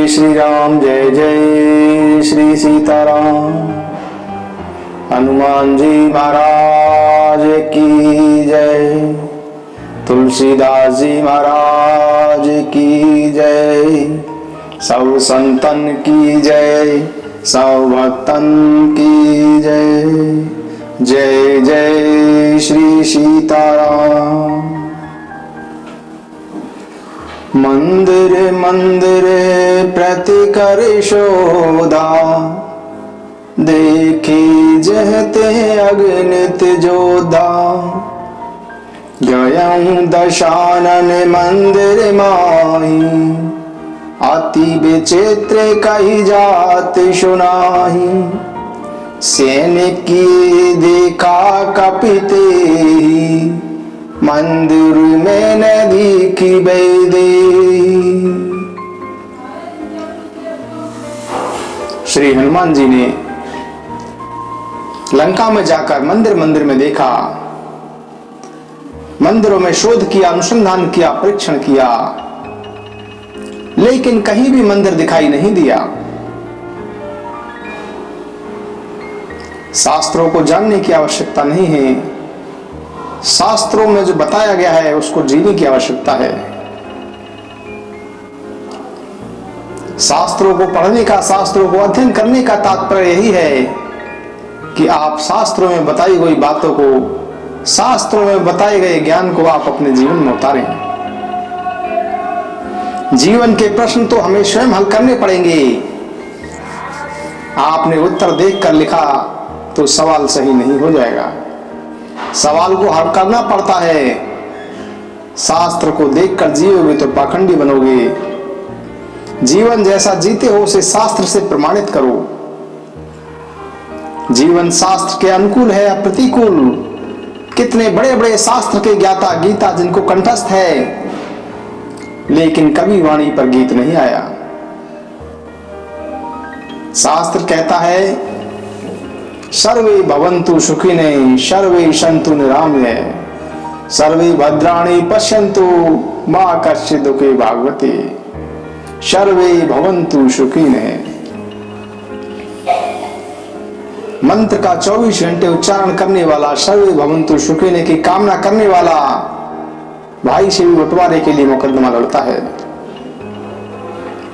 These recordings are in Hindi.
श्री राम, जय जय श्री सीताराम। हनुमान जी महाराज की जय, तुलसीदास जी महाराज की जय, सब संतन की जय, सब भक्तन की जय। जय जय श्री सीताराम। मंदिर मंदिर प्रति कर शोधा, देखे जहते अगणित जोधा। गयं दशानन मंदिर माही, अति विचित्र कही जात सुनाही। सैनिक की देखा कपिते, मंदिर में नदी की बेदे। श्री हनुमान जी ने लंका में जाकर मंदिर मंदिर में देखा, मंदिरों में शोध किया, अनुसंधान किया, परीक्षण किया, लेकिन कहीं भी मंदिर दिखाई नहीं दिया। शास्त्रों को जानने की आवश्यकता नहीं है, शास्त्रों में जो बताया गया है उसको जीने की आवश्यकता है। शास्त्रों को पढ़ने का, शास्त्रों को अध्ययन करने का तात्पर्य यही है कि आप शास्त्रों में बताई गई बातों को, शास्त्रों में बताए गए ज्ञान को आप अपने जीवन में उतारें। जीवन के प्रश्न तो हमें स्वयं हल करने पड़ेंगे। आपने उत्तर देखकर लिखा तो सवाल सही नहीं हो जाएगा, सवाल को हल करना पड़ता है। शास्त्र को देखकर जियोगे तो पाखंडी बनोगे। जीवन जैसा जीते हो उसे शास्त्र से प्रमाणित करो। जीवन शास्त्र के अनुकूल है या प्रतिकूल? कितने बड़े बड़े शास्त्र के ज्ञाता, गीता जिनको कंठस्थ है, लेकिन कभी वाणी पर गीत नहीं आया। शास्त्र कहता है सर्वे भवन्तु सुखिनः, सर्वे सन्तु निरामयः, सर्वे भद्राणि पश्यन्तु मा कश्चित् दुःखे भाग्वते, सर्वे भवन्तु सुखिनः। मंत्र का 24 घंटे उच्चारण करने वाला, सर्वे भवन्तु सुखिनः की कामना करने वाला भाई से भी बंटवारे के लिए मुकदमा लड़ता है।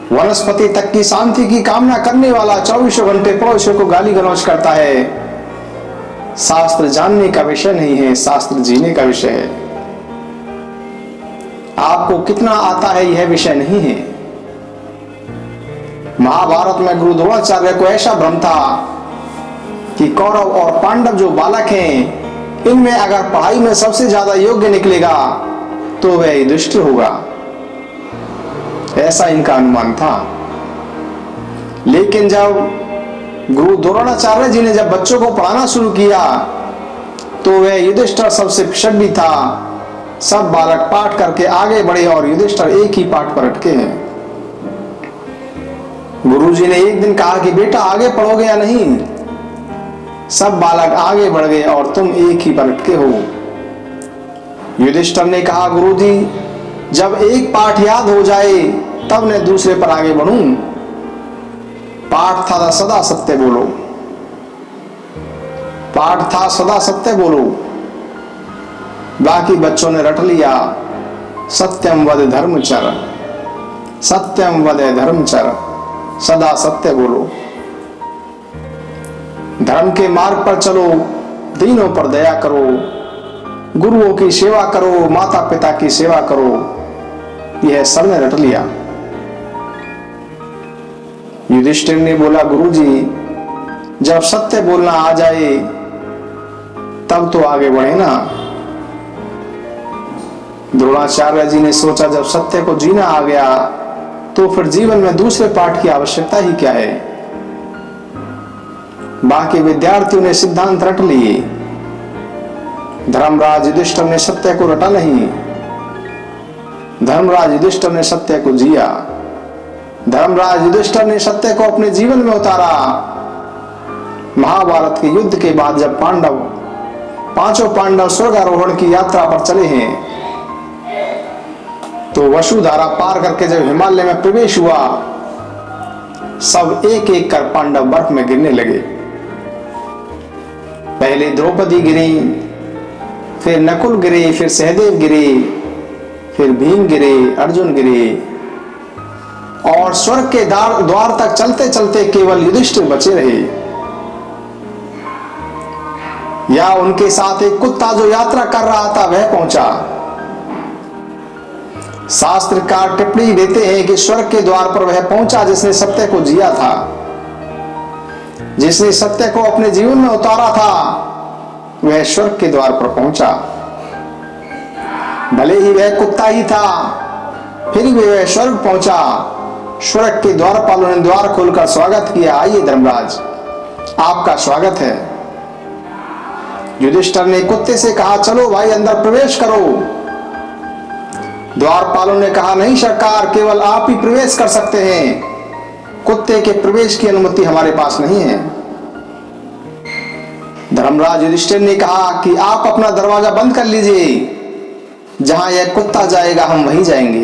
वनस्पति तक की शांति की कामना करने वाला 24 घंटे पड़ोसियों को गाली गलौज करता है। शास्त्र जानने का विषय नहीं है, शास्त्र जीने का विषय है। आपको कितना आता है यह विषय नहीं है। महाभारत में गुरु द्रोणाचार्य को ऐसा भ्रम था कि कौरव और पांडव जो बालक हैं, इनमें अगर पढ़ाई में सबसे ज्यादा योग्य निकलेगा तो वह युधिष्ठिर होगा, ऐसा इनका अनुमान था। लेकिन जब गुरु द्रोणाचार्य जी ने जब बच्चों को पढ़ाना शुरू किया तो वह युधिष्ठिर सबसे पिछड़ी था। सब बालक पाठ करके आगे बढ़े और युधिष्ठिर एक ही पाठ पर अटके हैं। गुरुजी ने एक दिन कहा कि बेटा आगे पढ़ोगे या नहीं? सब बालक आगे बढ़ गए और तुम एक ही पर अटके हो। युधिष्ठिर ने कहा गुरुजी जब एक पाठ याद हो जाए तब मैं दूसरे पर आगे बढ़ूं। पाठ था सदा सत्य बोलो, पाठ था सदा सत्य बोलो। बाकी बच्चों ने रट लिया सत्यम वद धर्मचर, सत्यम वद धर्मचर, सदा सत्य बोलो। धर्म के मार्ग पर चलो, दीनों पर दया करो, गुरुओं की सेवा करो, माता पिता की सेवा करो। यह सब ने रट लिया। युधिष्ठिर ने बोला गुरुजी जब सत्य बोलना आ जाए तब तो आगे बढ़े ना। द्रोणाचार्य जी ने सोचा जब सत्य को जीना आ गया तो फिर जीवन में दूसरे पाठ की आवश्यकता ही क्या है। बाकी विद्यार्थियों ने सिद्धांत रट लिए, धर्मराज युधिष्ठिर ने सत्य को रटा नहीं। धर्मराज युधिष्ठिर ने सत्य को जिया। धर्मराज युधिष्ठिर ने सत्य को अपने जीवन में उतारा। महाभारत के युद्ध के बाद जब पांचों पांडव स्वर्गारोहण की यात्रा पर चले हैं तो वसुधारा पार करके जब हिमालय में प्रवेश हुआ सब एक एक कर पांडव बर्फ में गिरने लगे। पहले द्रौपदी गिरी, फिर नकुल गिरे, फिर सहदेव गिरे, फिर भीम गिरे, अर्जुन गिरे, और स्वर्ग के द्वार तक चलते चलते केवल युधिष्ठिर बचे रहे। या उनके साथ एक कुत्ता जो यात्रा कर रहा था वह पहुंचा। शास्त्रकार टिप्पणी देते हैं कि स्वर्ग के द्वार पर वह पहुंचा जिसने सत्य को जिया था, जिसने सत्य को अपने जीवन में उतारा था, वह स्वर्ग के द्वार पर पहुंचा। भले ही वह कुत्ता ही था, फिर भी वह स्वर्ग पहुंचा। स्वर्ग के द्वारपालों ने द्वार खोलकर स्वागत किया, आइए धर्मराज, आपका स्वागत है। युधिष्ठिर ने कुत्ते से कहा, चलो भाई अंदर प्रवेश करो। द्वारपालों ने कहा, नहीं सरकार, केवल आप ही प्रवेश कर सकते हैं, कुत्ते के प्रवेश की अनुमति हमारे पास नहीं है। धर्मराज युधिष्ठिर ने कहा कि आप अपना दरवाजा बंद कर लीजिए, जहां यह कुत्ता जाएगा हम वहीं जाएंगे।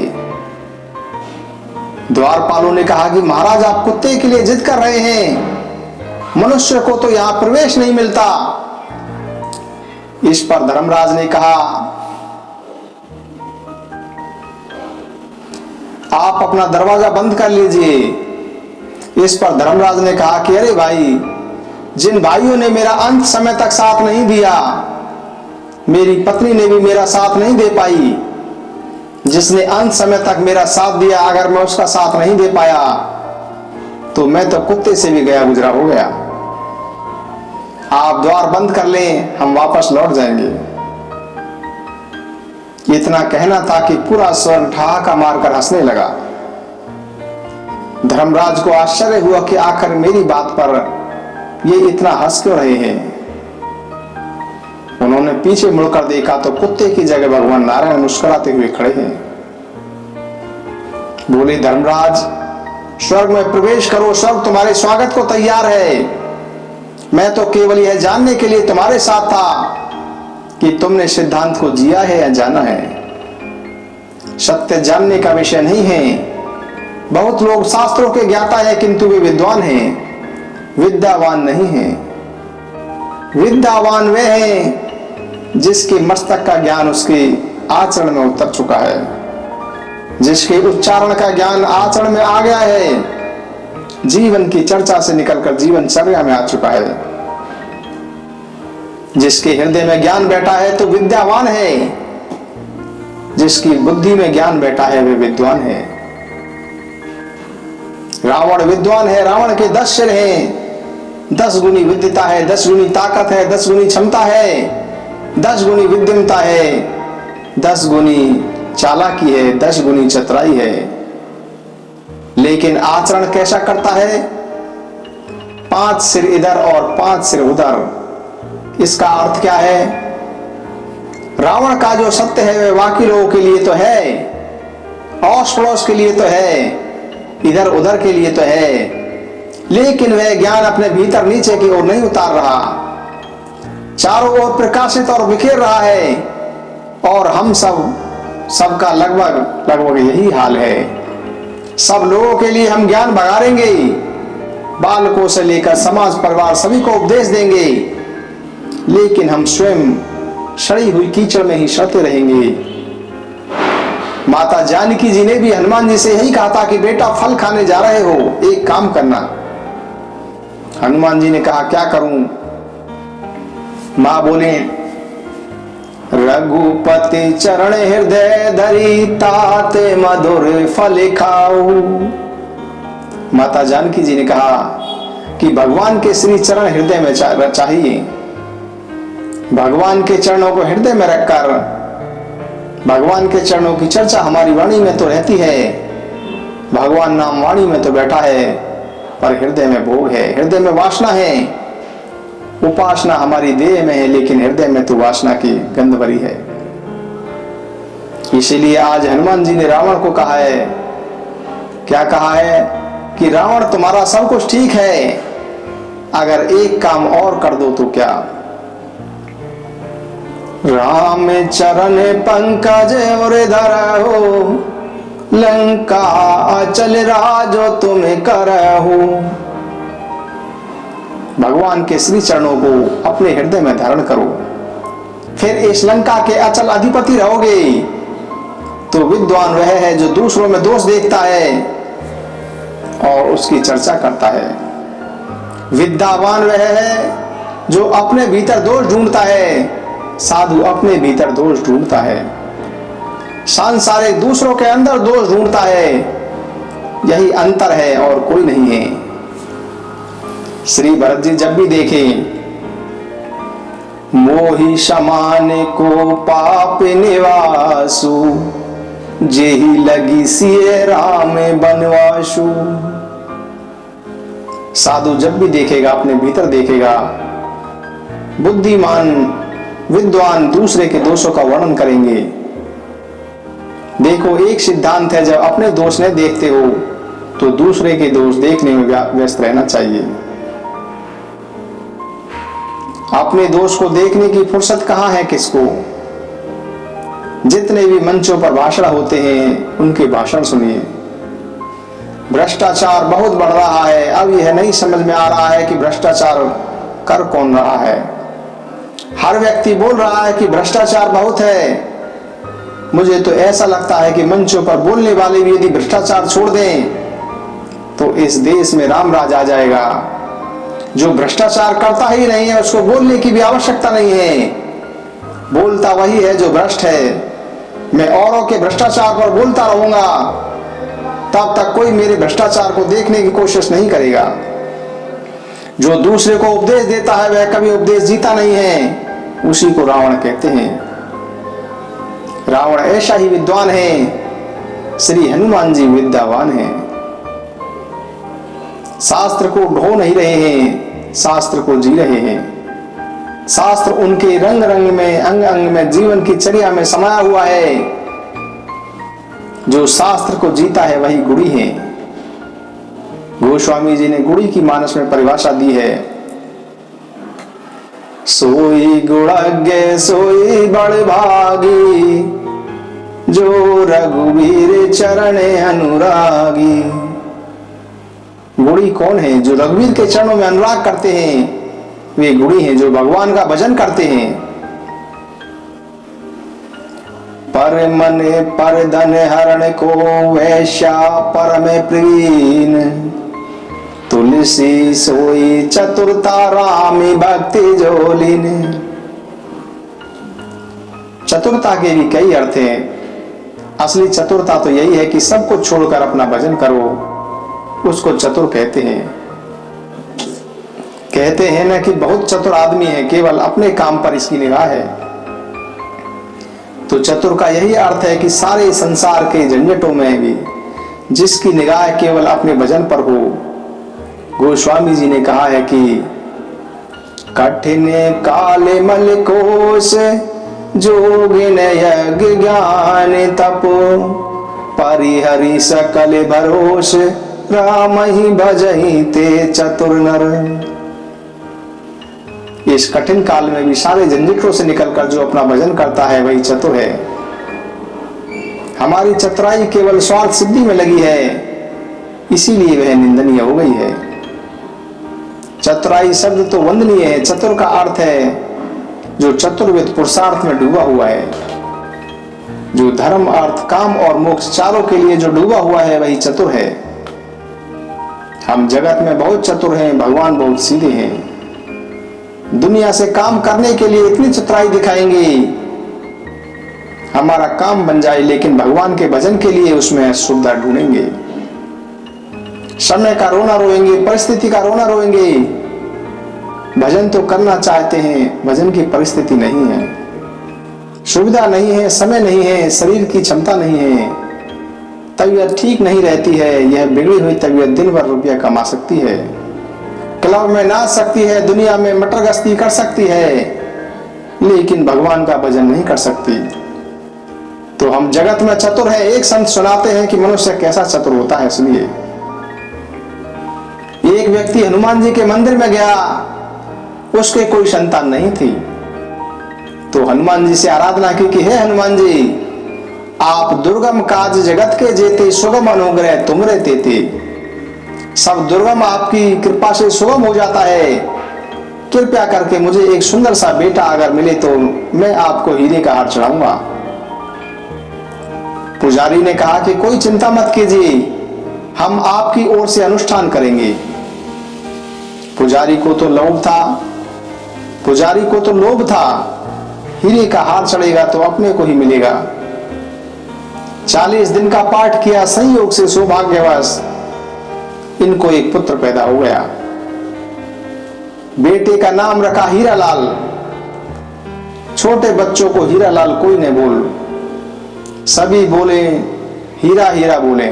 द्वारपालों ने कहा कि महाराज आप कुत्ते के लिए जिद कर रहे हैं, मनुष्य को तो यहां प्रवेश नहीं मिलता। इस पर धर्मराज ने कहा, आप अपना दरवाजा बंद कर लीजिए। इस पर धर्मराज ने कहा कि अरे भाई, जिन भाइयों ने मेरा अंत समय तक साथ नहीं दिया, मेरी पत्नी ने भी मेरा साथ नहीं दे पाई, जिसने अंत समय तक मेरा साथ दिया, अगर मैं उसका साथ नहीं दे पाया तो मैं तो कुत्ते से भी गया गुजरा हो गया। आप द्वार बंद कर लें, हम वापस लौट जाएंगे। इतना कहना था कि पूरा स्वर्ग ठहाका मारकर हंसने लगा। धर्मराज को आश्चर्य हुआ कि आखिर मेरी बात पर ये इतना हंस क्यों रहे हैं। उन्होंने पीछे मुड़कर देखा तो कुत्ते की जगह भगवान नारायण मुस्कुराते हुए खड़े हैं। बोले, धर्मराज स्वर्ग में प्रवेश करो, स्वर्ग तुम्हारे स्वागत को तैयार है। मैं तो केवल यह जानने के लिए तुम्हारे साथ था कि तुमने सिद्धांत को जिया है या जाना है। सत्य जानने का विषय नहीं है। बहुत लोग शास्त्रों के ज्ञाता है किंतु वे विद्वान हैं, विद्यावान नहीं हैं। विद्यावान वे हैं जिसके मस्तक का ज्ञान उसके आचरण में उतर चुका है, जिसके उच्चारण का ज्ञान आचरण में आ गया है, जीवन की चर्चा से निकलकर जीवनचर्या में आ चुका है। जिसके हृदय में ज्ञान बैठा है तो विद्यावान है, जिसकी बुद्धि में ज्ञान बैठा है वे विद्वान है। रावण विद्वान है, रावण के 10 सिर हैं, 10 गुनी विद्यता है, 10 गुनी ताकत है, 10 गुनी क्षमता है, 10 गुनी विद्यमता है, 10 गुनी चालाकी है, 10 गुनी चतुराई है। लेकिन आचरण कैसा करता है? 5 सिर इधर और 5 सिर उधर। इसका अर्थ क्या है? रावण का जो सत्य है वह बाकी लोगों के लिए तो है, आस पड़ोस के लिए तो है, इधर उधर के लिए तो है, लेकिन वह ज्ञान अपने भीतर नीचे की ओर नहीं उतार रहा, चारों ओर प्रकाशित और बिखेर रहा है। और हम सबका लगभग यही हाल है। सब लोगों के लिए हम ज्ञान बघारेंगे, बालकों से लेकर समाज परिवार सभी को उपदेश देंगे, लेकिन हम स्वयं सड़ी हुई कीचड़ में ही सड़ते रहेंगे। माता जानकी जी ने भी हनुमान जी से यही कहा था कि बेटा फल खाने जा रहे हो, एक काम करना। हनुमान जी ने कहा, क्या करूं? मां बोले, रघुपति चरण हृदय धरी ताते मधुर फल खाओ। माता जानकी जी ने कहा कि भगवान के श्री चरण हृदय में चाहिए। भगवान के चरणों को हृदय में रखकर भगवान के चरणों की चर्चा हमारी वाणी में तो रहती है, भगवान नाम वाणी में तो बैठा है, पर हृदय में भोग है, हृदय में वासना है। उपासना हमारी देह में है, लेकिन हृदय में तो वासना की गंध भरी है। इसीलिए आज हनुमान जी ने रावण को कहा है, क्या कहा है कि रावण तुम्हारा सब कुछ ठीक है, अगर एक काम और कर दो तो क्या? राम चरण पंकज और धरहु लंका अचल राजो तुम करहु। भगवान के श्री चरणों को अपने हृदय में धारण करो, फिर इस लंका के अचल अधिपति रहोगे। तो विद्वान वह है जो दूसरों में दोष देखता है और उसकी चर्चा करता है। विद्यावान वह है जो अपने भीतर दोष ढूंढता है। साधु अपने भीतर दोष ढूंढता है, सांसारिक दूसरों के अंदर दोष ढूंढता है। यही अंतर है और कोई नहीं है। श्री भरत जी जब भी देखें, मोहि समान को पाप निवासु, जेहि लगी सिए राम बनवासु। साधु जब भी देखेगा अपने भीतर देखेगा। बुद्धिमान विद्वान दूसरे के दोषों का वर्णन करेंगे। देखो, एक सिद्धांत है, जब अपने दोष नहीं देखते हो तो दूसरे के दोष देखने में व्यस्त रहना चाहिए। अपने दोष को देखने की फुर्सत कहां है किसको। जितने भी मंचों पर भाषण होते हैं उनके भाषण सुनिए। भ्रष्टाचार बहुत बढ़ रहा है। अब यह नहीं समझ में आ रहा है कि भ्रष्टाचार कर कौन रहा है। हर व्यक्ति बोल रहा है कि भ्रष्टाचार बहुत है। मुझे तो ऐसा लगता है कि मंचों पर बोलने वाले भी यदि भ्रष्टाचार छोड़ दें तो इस देश में राम राज आ जाएगा। जो भ्रष्टाचार करता ही नहीं है उसको बोलने की भी आवश्यकता नहीं है। बोलता वही है जो भ्रष्ट है। मैं औरों के भ्रष्टाचार पर बोलता रहूंगा तब तक कोई मेरे भ्रष्टाचार को देखने की कोशिश नहीं करेगा। जो दूसरे को उपदेश देता है वह कभी उपदेश जीता नहीं है। उसी को रावण कहते हैं। रावण ऐसा ही विद्वान है, श्री हनुमान जी विद्यावान हैं। शास्त्र को ढो नहीं रहे हैं, शास्त्र को जी रहे हैं। शास्त्र उनके रंग रंग में, अंग अंग में, जीवन की चर्या में समाया हुआ है। जो शास्त्र को जीता है वही गुणी है। गोस्वामी जी ने गुणी की मानस में परिभाषा दी है। सोई गुणज्ञ सोई बड़ भागी, जो रघुवीर चरण अनुरागी। गुणी कौन है? जो रघुवीर के चरणों में अनुराग करते हैं वे गुणी हैं, जो भगवान का भजन करते हैं। पर मन पर धन हरण को वैश्या परम प्रवीण, तुलसी सोई चतुरता रामी भक्ति जोलिन। चतुरता के भी कई अर्थ हैं। असली चतुरता तो यही है कि सब कुछ छोड़कर अपना भजन करो, उसको चतुर कहते हैं। कहते हैं ना कि बहुत चतुर आदमी है, केवल अपने काम पर इसकी निगाह है। तो चतुर का यही अर्थ है कि सारे संसार के झंझटों में भी जिसकी निगाह केवल अपने भजन पर हो। गोस्वामी जी ने कहा है कि कठिन काले मल कोश, जोगिन यज्ञ ज्ञान तप, परिहरि सकल भरोस, राम ही भजहि ते चतुर नर। इस कठिन काल में भी सारे झंझटों से निकलकर जो अपना भजन करता है वही चतुर है। हमारी चतुराई केवल स्वार्थ सिद्धि में लगी है, इसीलिए वह निंदनीय हो गई है। चतुराई शब्द तो वंदनीय है। चतुर का अर्थ है जो चतुर्विध पुरुषार्थ में डूबा हुआ है, जो धर्म अर्थ काम और मोक्ष चारों के लिए जो डूबा हुआ है वही चतुर है। हम जगत में बहुत चतुर हैं, भगवान बहुत सीधे हैं। दुनिया से काम करने के लिए इतनी चतुराई दिखाएंगे हमारा काम बन जाए, लेकिन भगवान के भजन के लिए उसमें सुविधा ढूंढेंगे। समय का रोना रोएंगे, परिस्थिति का रोना रोएंगे। भजन तो करना चाहते हैं, भजन की परिस्थिति नहीं है, सुविधा नहीं है, समय नहीं है, शरीर की क्षमता नहीं है, तबीयत ठीक नहीं रहती है। यह बिगड़ी हुई तबीयत दिन भर रुपया कमा सकती है, क्लब में नाच सकती है, दुनिया में मटर गश्ती कर सकती है, लेकिन भगवान का भजन नहीं कर सकती। तो हम जगत में चतुर हैं। एक संत सुनाते हैं कि मनुष्य कैसा चतुर होता है। सुनिए, एक व्यक्ति हनुमान जी के मंदिर में गया, उसके कोई संतान नहीं थी, तो हनुमान जी से आराधना की कि हे हनुमान जी, आप दुर्गम काज जगत के जेते, सुगम अनुग्रह तुमरे तेते। सब दुर्गम आपकी कृपा से सुगम हो जाता है। कृपया करके मुझे एक सुंदर सा बेटा अगर मिले तो मैं आपको हीरे का हार चढ़ाऊंगा। पुजारी ने कहा कि कोई चिंता मत कीजिए, हम आपकी ओर से अनुष्ठान करेंगे। पुजारी को तो लोभ था, हीरे का हार चढ़ेगा तो अपने को ही मिलेगा। 40 दिन का पाठ किया, संयोग से सौभाग्यवश इनको एक पुत्र पैदा हो गया। बेटे का नाम रखा हीरालाल। छोटे बच्चों को हीरालाल कोई नहीं बोल, सभी बोले हीरा हीरा बोले।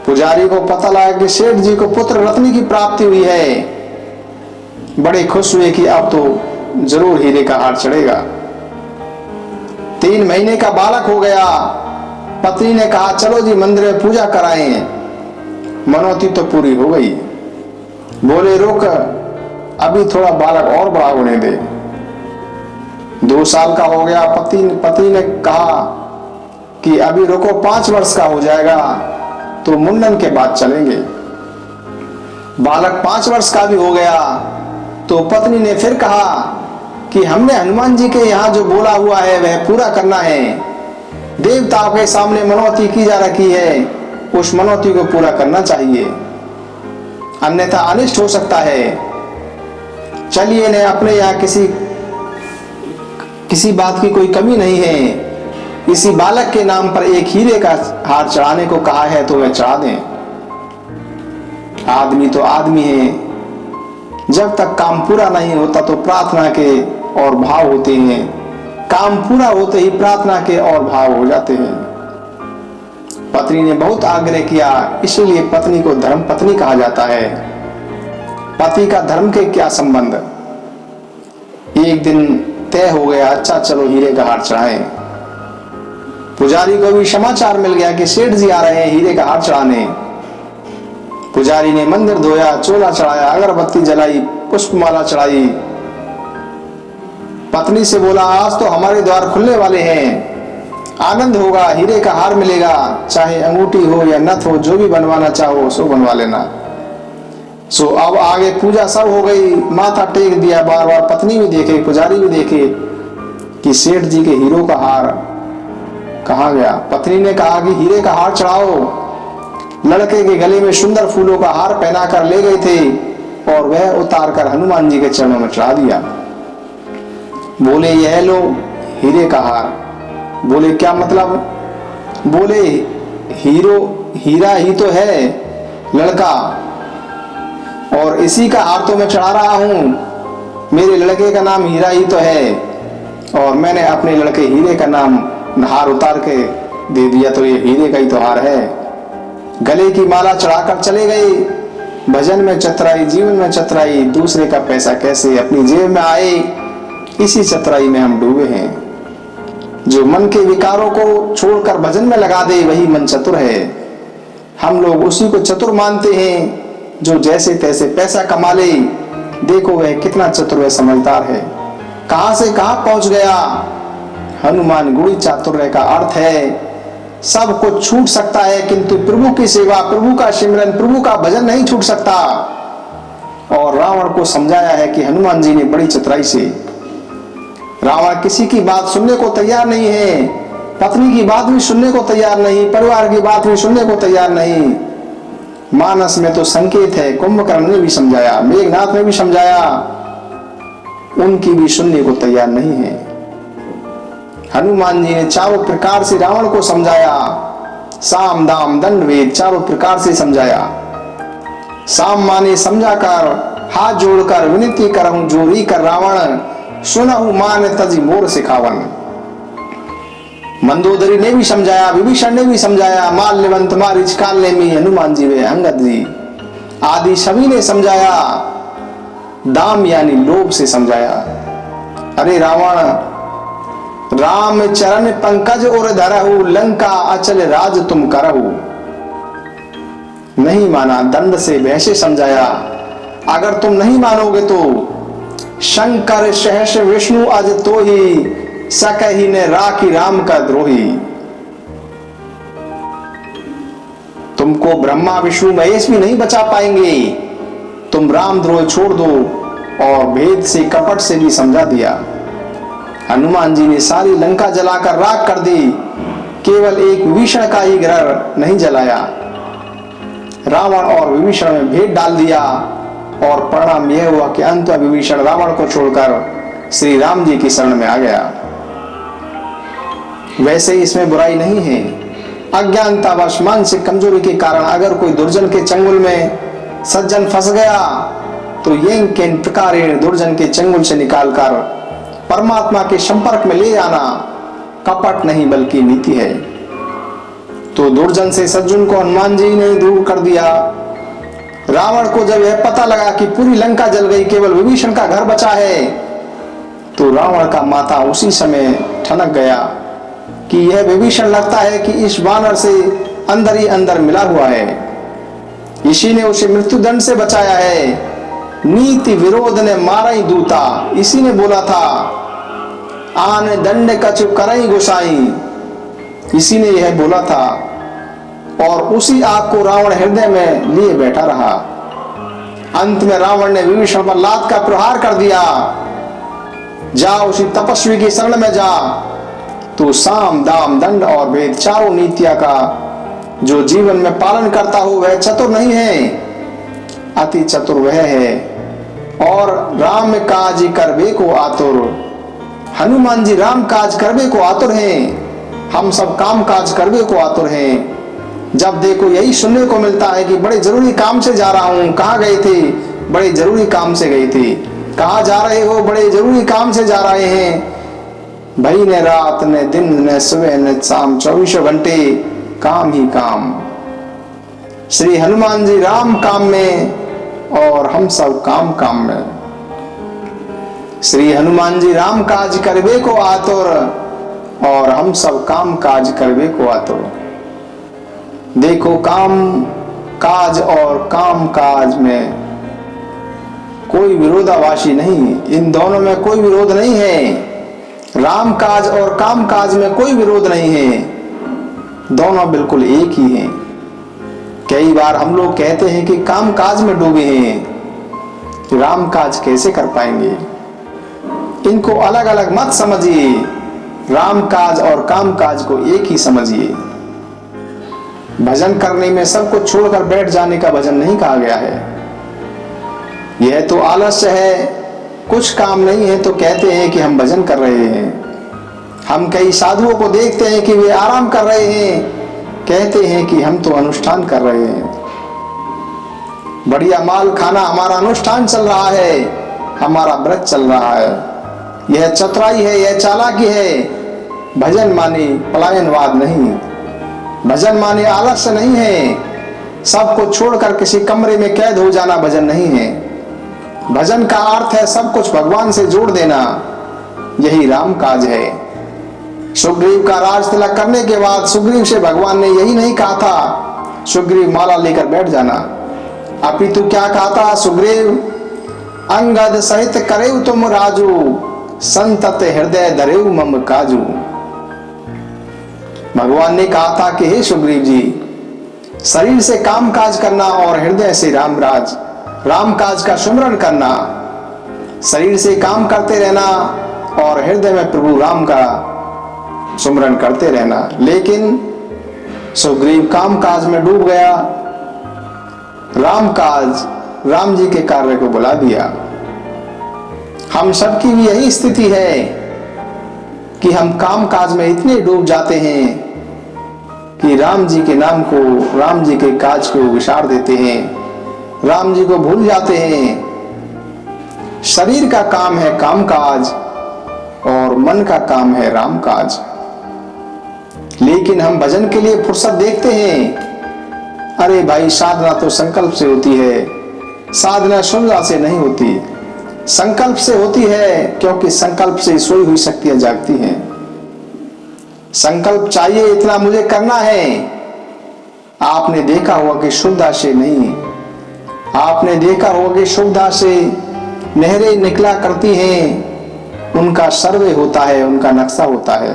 पुजारी को पता लगा कि सेठ जी को पुत्र रत्न की प्राप्ति हुई है। बड़े खुश हुए कि अब तो जरूर हीरे का हार चढ़ेगा। 3 महीने का बालक हो गया। पत्नी ने कहा चलो जी मंदिर में पूजा कराएं। मनौती तो पूरी हो गई। बोले रुक, अभी थोड़ा बालक और बड़ा होने दे। 2 साल का हो गया। पति ने कहा कि अभी रुको, 5 वर्ष का हो जाएगा तो मुंडन के बाद चलेंगे। बालक 5 वर्ष का भी हो गया तो पत्नी ने फिर कहा कि हमने हनुमान जी के यहाँ जो बोला हुआ है वह पूरा करना है। देवताओं के सामने मनौती की जा रखी है, उस मनौती को पूरा करना चाहिए, अन्यथा अनिष्ट हो सकता है। चलिए ने अपने यहाँ किसी बात की कोई कमी नहीं है। इसी बालक के नाम पर एक हीरे का हार चढ़ाने को कहा है तो वह चढ़ा दें। आदमी तो आदमी है, जब तक काम पूरा नहीं होता तो प्रार्थना के और भाव होते हैं, काम पूरा होते ही प्रार्थना के और भाव हो जाते हैं। पत्नी ने बहुत आग्रह किया, इसलिए पत्नी को धर्म पत्नी कहा जाता है। पति का धर्म के क्या संबंध। एक दिन तय हो गया, अच्छा चलो हीरे का हार चढ़ाएं। पुजारी को भी समाचार मिल गया कि सेठ जी आ रहे हैं हीरे का हार चढ़ाने। पुजारी ने मंदिर धोया, चोला चढ़ाया, अगरबत्ती जलाई, पुष्पमाला चढ़ाई। पत्नी से बोला आज तो हमारे द्वार खुलने वाले हैं, आनंद होगा, हीरे का हार मिलेगा, चाहे अंगूठी हो या नथ हो, जो भी बनवाना चाहो सो बनवा लेना। सो अब आगे पूजा सब हो गई, माथा टेक दिया। बार बार पत्नी भी देखे, पुजारी भी देखे कि सेठ जी के हीरो का हार कहाँ गया। पत्नी ने कहा कि हीरे का हार चढ़ाओ। लड़के के गले में सुंदर फूलों का हार पहना कर ले गए थे और वह उतार कर हनुमान जी के चरणों में चढ़ा दिया। बोले यह लो हीरे का हार। बोले क्या मतलब। बोले हीरा ही तो है लड़का, और इसी का हार तो मैं चढ़ा रहा हूं। मेरे लड़के का नाम हीरा ही तो है और मैंने अपने लड़के हीरे का नाम हार उतार के दे दिया, तो ये हीरे का ही तो हार है। गले की माला चढ़ाकर चले गए। भजन में चतुराई, जीवन में चतुराई, दूसरे का पैसा कैसे अपनी जेब में आए, इसी चतुराई में हम डूबे हैं। जो मन के विकारों को छोड़कर भजन में लगा दे वही मन चतुर है। हम लोग उसी को चतुर मानते हैं जो जैसे तैसे पैसा कमा ले। देखो वह कितना चतुर व समझदार है, कहां से कहां पहुंच गया। हनुमान गुणी चातुर्य का अर्थ है सब कुछ छूट सकता है किंतु प्रभु की सेवा, प्रभु का सिमरन, प्रभु का भजन नहीं छूट सकता। और रावण को समझाया है कि हनुमान जी ने बड़ी चतुराई से। रावण किसी की बात सुनने को तैयार नहीं है, पत्नी की बात भी सुनने को तैयार नहीं, परिवार की बात भी सुनने को तैयार नहीं। मानस में तो संकेत है, कुंभकर्ण ने भी समझाया, मेघनाथ ने भी समझाया, उनकी भी सुनने को तैयार नहीं है। हनुमान जी ने चारों प्रकार से रावण को समझाया, साम दाम दंड वेद चारों प्रकार से समझाया। साम माने समझा कर, हाथ जोड़कर विनती करहूं जोरी कर रावण, सुनहु मान तजी मोर सिखावन। मंदोदरी ने भी समझाया, विभीषण ने भी समझाया, माल्यवंत मारीच कालनेमी, हनुमान जी वे अंगद जी आदि सभी ने समझाया। दाम यानी लोभ से समझाया। अरे रावण, राम चरण पंकज और धरहु, लंका अचल राज तुम करहु। नहीं माना, दंड से वैसे समझाया। अगर तुम नहीं मानोगे तो शंकर सहस विष्णु अज तो ही सकही ने राखी राम का द्रोही। तुमको ब्रह्मा विष्णु महेश भी नहीं बचा पाएंगे। तुम रामद्रोह छोड़ दो। और भेद से कपट से भी समझा दिया। हनुमान जी ने सारी लंका जलाकर राख कर दी, केवल एक विभीषण का ही ग्रह नहीं जलाया। रावण और विभीषण में भेद डाल दिया और परिणाम यह हुआ कि अंत में विभीषण रावण को छोड़कर श्री राम जी की शरण में आ गया। वैसे इसमें बुराई नहीं है। अज्ञानतावश मानसिक कमजोरी के कारण अगर कोई दुर्जन के चंगुल में सज्जन फंस गया तो ये किन प्रकार दुर्जन के चंगुल से निकालकर परमात्मा के संपर्क में ले आना कपट नहीं बल्कि नीति है। तो दुर्जन से सज्जन को हनुमान जी ने दूर कर दिया। रावण को जब यह पता लगा कि पूरी लंका जल गई, केवल विभीषण का घर बचा है, तो रावण का माथा उसी समय ठनक गया कि यह विभीषण लगता है कि इस वानर से अंदर ही अंदर मिला हुआ है। इसी ने उसे मृत्युदंड से बचाया है। नीति विरोध ने मारा ही दूता, इसी ने बोला था आन दंड कछु करई गोसाई, इसी ने यह बोला था। और उसी आग को रावण हृदय में लिए बैठा रहा। अंत में रावण ने विभीषण पर लात का प्रहार कर दिया। जा उसी तपस्वी की शरण में जा, तो साम दाम दंड और भेद चारों नीतियां का जो जीवन में पालन करता हो वह चतुर नहीं है, अति चतुर वह है। और राम काज करबे को आतुर, हनुमान जी राम काज करबे को आतुर हैं। हम सब काम काज करबे को आतुर हैं। जब देखो यही सुनने को मिलता है कि बड़े जरूरी काम से जा रहा हूं। कहाँ गए थे? बड़े जरूरी काम से गए थे। कहाँ जा रहे हो? बड़े जरूरी काम से जा रहे हैं। भाई ने रात ने दिन ने सुबह ने शाम 24 घंटे काम ही काम। श्री हनुमान जी राम काम में और हम सब काम काम में। श्री हनुमान जी राम काज करबे को आतुर और हम सब काम काज करबे को आतुर। देखो काम काज और काम काज में कोई विरोधाभासी नहीं, इन दोनों में कोई विरोध नहीं है। राम काज और काम काज में कोई विरोध नहीं है, दोनों बिल्कुल एक ही हैं। कई बार हम लोग कहते हैं कि काम काज में डूबे हैं, राम काज कैसे कर पाएंगे? इनको अलग अलग मत समझिए, राम काज और काम काज को एक ही समझिए। भजन करने में सब कुछ छोड़कर बैठ जाने का भजन नहीं कहा गया है। यह तो आलस्य है, कुछ काम नहीं है तो कहते हैं कि हम भजन कर रहे हैं। हम कई साधुओं को देखते हैं कि वे आराम कर रहे हैं, कहते हैं कि हम तो अनुष्ठान कर रहे हैं। बढ़िया माल खाना हमारा अनुष्ठान चल रहा है, हमारा व्रत चल रहा है। यह चतुराई है, यह चालाकी है। भजन माने पलायनवाद नहीं, भजन माने आलस्य नहीं है। सबको छोड़कर किसी कमरे में कैद हो जाना भजन नहीं है। भजन का अर्थ है सब कुछ भगवान से जोड़ देना, यही राम काज है। सुग्रीव का राज तिलक करने के बाद सुग्रीव से भगवान ने यही नहीं कहा था सुग्रीव माला लेकर बैठ जाना, अपितु क्या कहा था? सुग्रीव अंगद सहित करेउ तुम राजू, संतत हृदय धरेउ मम काजू। भगवान ने कहा था कि हे सुग्रीव जी, शरीर से काम काज करना और हृदय से राम काज का सुमरन करना। शरीर से काम करते रहना और हृदय में प्रभु राम का सुमरन करते रहना। लेकिन सुग्रीव काम काज में डूब गया, राम जी के कार्य को बुला दिया। हम सबकी भी यही स्थिति है कि हम काम काज में इतने डूब जाते हैं कि राम जी के नाम को, राम जी के काज को विसार देते हैं, राम जी को भूल जाते हैं। शरीर का काम है काम काज और मन का काम है राम काज। लेकिन हम भजन के लिए फुर्सत देखते हैं। अरे भाई, साधना तो संकल्प से होती है, साधना सुविधा से नहीं होती, संकल्प से होती है, क्योंकि संकल्प से सोई हुई शक्तियां जागती हैं। संकल्प चाहिए इतना मुझे करना है। आपने देखा होगा कि शुद्धता से नहीं, आपने देखा होगा कि शुद्धता से नहरें निकला करती हैं, उनका सर्वे होता है, उनका नक्शा होता है,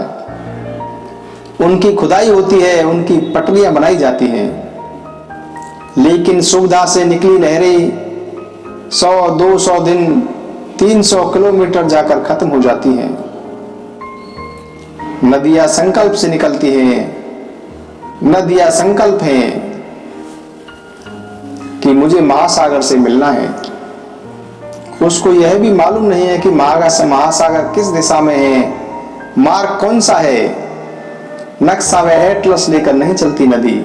उनकी खुदाई होती है, उनकी पटरियां बनाई जाती हैं। लेकिन सुविधा से निकली नहरें 100-200 दिन 300 किलोमीटर जाकर खत्म हो जाती हैं। नदियां संकल्प से निकलती हैं। नदियां संकल्प हैं कि मुझे महासागर से मिलना है। उसको यह भी मालूम नहीं है कि महासागर किस दिशा में है, मार्ग कौन सा है। नक्शा व एटलस लेकर नहीं चलती नदी।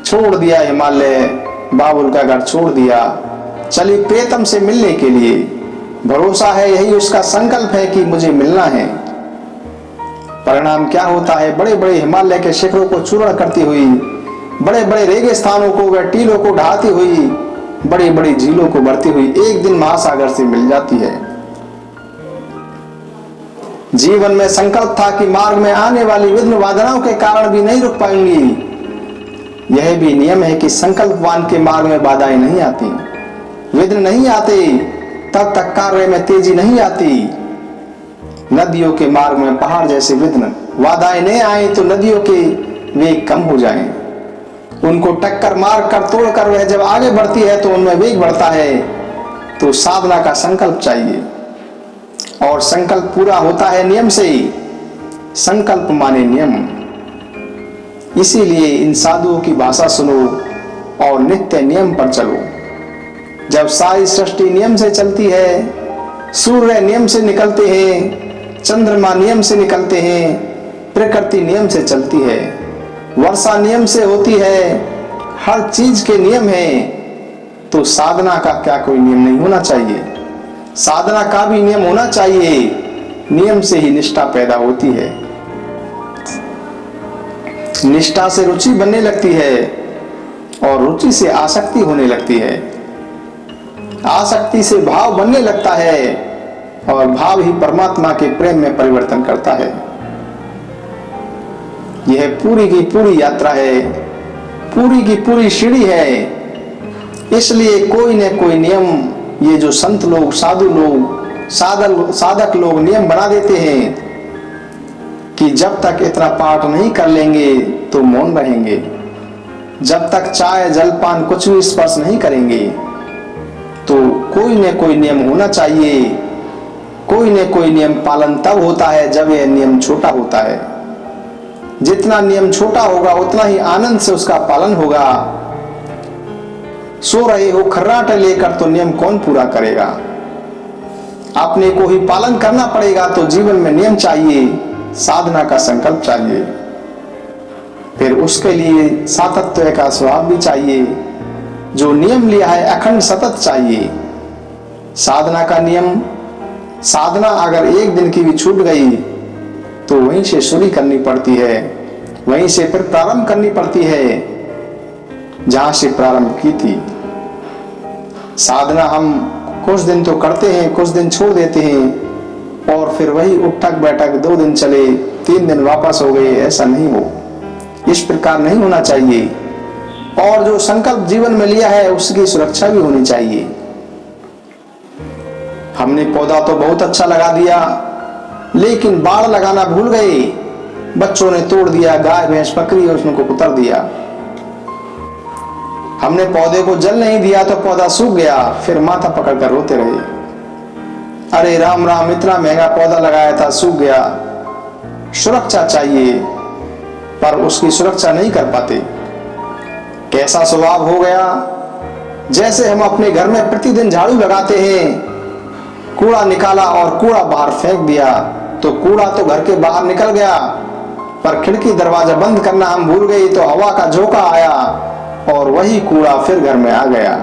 छोड़ दिया हिमालय, बाबुल का घर छोड़ दिया, चली प्रियतम से मिलने के लिए। भरोसा है, यही उसका संकल्प है कि मुझे मिलना है। परिणाम क्या होता है? बड़े बड़े हिमालय के शिखरों को चूर्ण करती हुई, बड़े बड़े रेगिस्तानों को व टीलों को ढहाती हुई, बड़ी बड़ी झीलों को भरती हुई एक दिन महासागर से मिल जाती है। जीवन में संकल्प था कि मार्ग में आने वाली विघ्न बाधाओं के कारण भी नहीं रुक पाएंगी। यह भी नियम है कि संकल्पवान के मार्ग में बाधाएं नहीं आती, विघ्न नहीं आते, तब तक कार्य में तेजी नहीं आती। नदियों के मार्ग में पहाड़ जैसे विघ्न बाधाएं नहीं आए तो नदियों के वेग कम हो जाएं। उनको टक्कर मार कर तोड़ कर वह जब आगे बढ़ती है तो उनमें वेग बढ़ता है। तो साधना का संकल्प चाहिए, और संकल्प पूरा होता है नियम से ही। संकल्प माने नियम। इसीलिए इन साधुओं की भाषा सुनो और नित्य नियम पर चलो। जब सारी सृष्टि नियम से चलती है, सूर्य नियम से निकलते हैं, चंद्रमा नियम से निकलते हैं, प्रकृति नियम से चलती है, वर्षा नियम से होती है, हर चीज के नियम है, तो साधना का क्या कोई नियम नहीं होना चाहिए? साधना का भी नियम होना चाहिए। नियम से ही निष्ठा पैदा होती है। निष्ठा से रुचि बनने लगती है और रुचि से आसक्ति होने लगती है। आसक्ति से भाव बनने लगता है और भाव ही परमात्मा के प्रेम में परिवर्तन करता है। यह पूरी की पूरी यात्रा है, पूरी की पूरी सीढ़ी है। इसलिए कोई न कोई नियम ये जो संत लोग, साधु लोग, साधक लोग नियम बना देते हैं कि जब तक इतना पाठ नहीं कर लेंगे तो मौन रहेंगे, जब तक चाय जलपान कुछ भी स्पर्श नहीं करेंगे। तो कोई न कोई नियम होना चाहिए। कोई न कोई नियम पालन तब होता है जब यह नियम छोटा होता है। जितना नियम छोटा होगा उतना ही आनंद से उसका पालन होगा। सो रहे हो खर्राटे लेकर तो नियम कौन पूरा करेगा? अपने को ही पालन करना पड़ेगा। तो जीवन में नियम चाहिए, साधना का संकल्प चाहिए, फिर उसके लिए सातत्य का स्वभाव भी चाहिए। जो नियम लिया है अखंड सतत चाहिए। साधना का नियम, साधना अगर एक दिन की भी छूट गई तो वहीं से शुरू करनी पड़ती है, वहीं से फिर प्रारंभ करनी पड़ती है जहां से प्रारंभ की थी। साधना हम कुछ दिन तो करते हैं, कुछ दिन छोड़ देते हैं और फिर वही उठक बैठक 2 दिन चले, 3 दिन वापस हो गए। ऐसा नहीं हो, इस प्रकार नहीं होना चाहिए। और जो संकल्प जीवन में लिया है उसकी सुरक्षा भी होनी चाहिए। हमने पौधा तो बहुत अच्छा लगा दिया, लेकिन बाड़ लगाना भूल गए, बच्चों ने तोड़ दिया, गाय भैंस पकड़ी और उसको उतर दिया। हमने पौधे को जल नहीं दिया तो पौधा सूख गया, फिर माथा पकड़कर रोते रहे, अरे राम राम इतना महंगा पौधा लगाया था, सूख गया। सुरक्षा चाहिए पर उसकी सुरक्षा नहीं कर पाते। कैसा स्वभाव हो गया? जैसे हम अपने घर में प्रतिदिन झाड़ू लगाते हैं, कूड़ा निकाला और कूड़ा बाहर फेंक दिया तो कूड़ा तो घर के बाहर निकल गया, पर खिड़की दरवाजा बंद करना हम भूल गए तो हवा का झोंका आया और वही कूड़ा फिर घर में आ गया।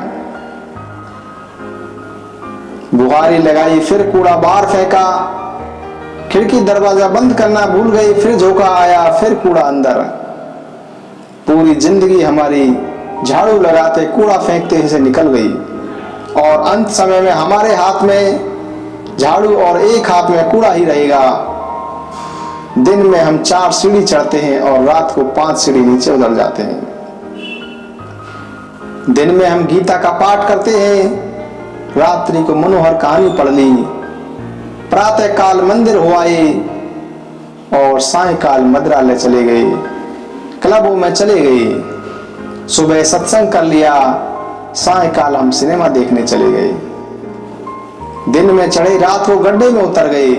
बुहारी लगाई, फिर कूड़ा बाहर फेंका, खिड़की दरवाजा बंद करना भूल गई, फिर झोंका आया, फिर कूड़ा अंदर। पूरी जिंदगी हमारी झाड़ू लगाते कूड़ा फेंकते से निकल गई और अंत समय में हमारे हाथ में झाड़ू और एक हाथ में कूड़ा ही रहेगा। दिन में हम 4 सीढ़ी चढ़ते हैं और रात को 5 सीढ़ी नीचे उतर जाते हैं। दिन में हम गीता का पाठ करते हैं, रात्रि को मनोहर कहानी पढ़ ली, प्रातः काल मंदिर हो आए और सायकाल मदिरालय चले गए, क्लबों में चले गए सुबह सत्संग कर लिया, सायकाल हम सिनेमा देखने चले गए। दिन में चढ़े, रात को गड्ढे में उतर गए,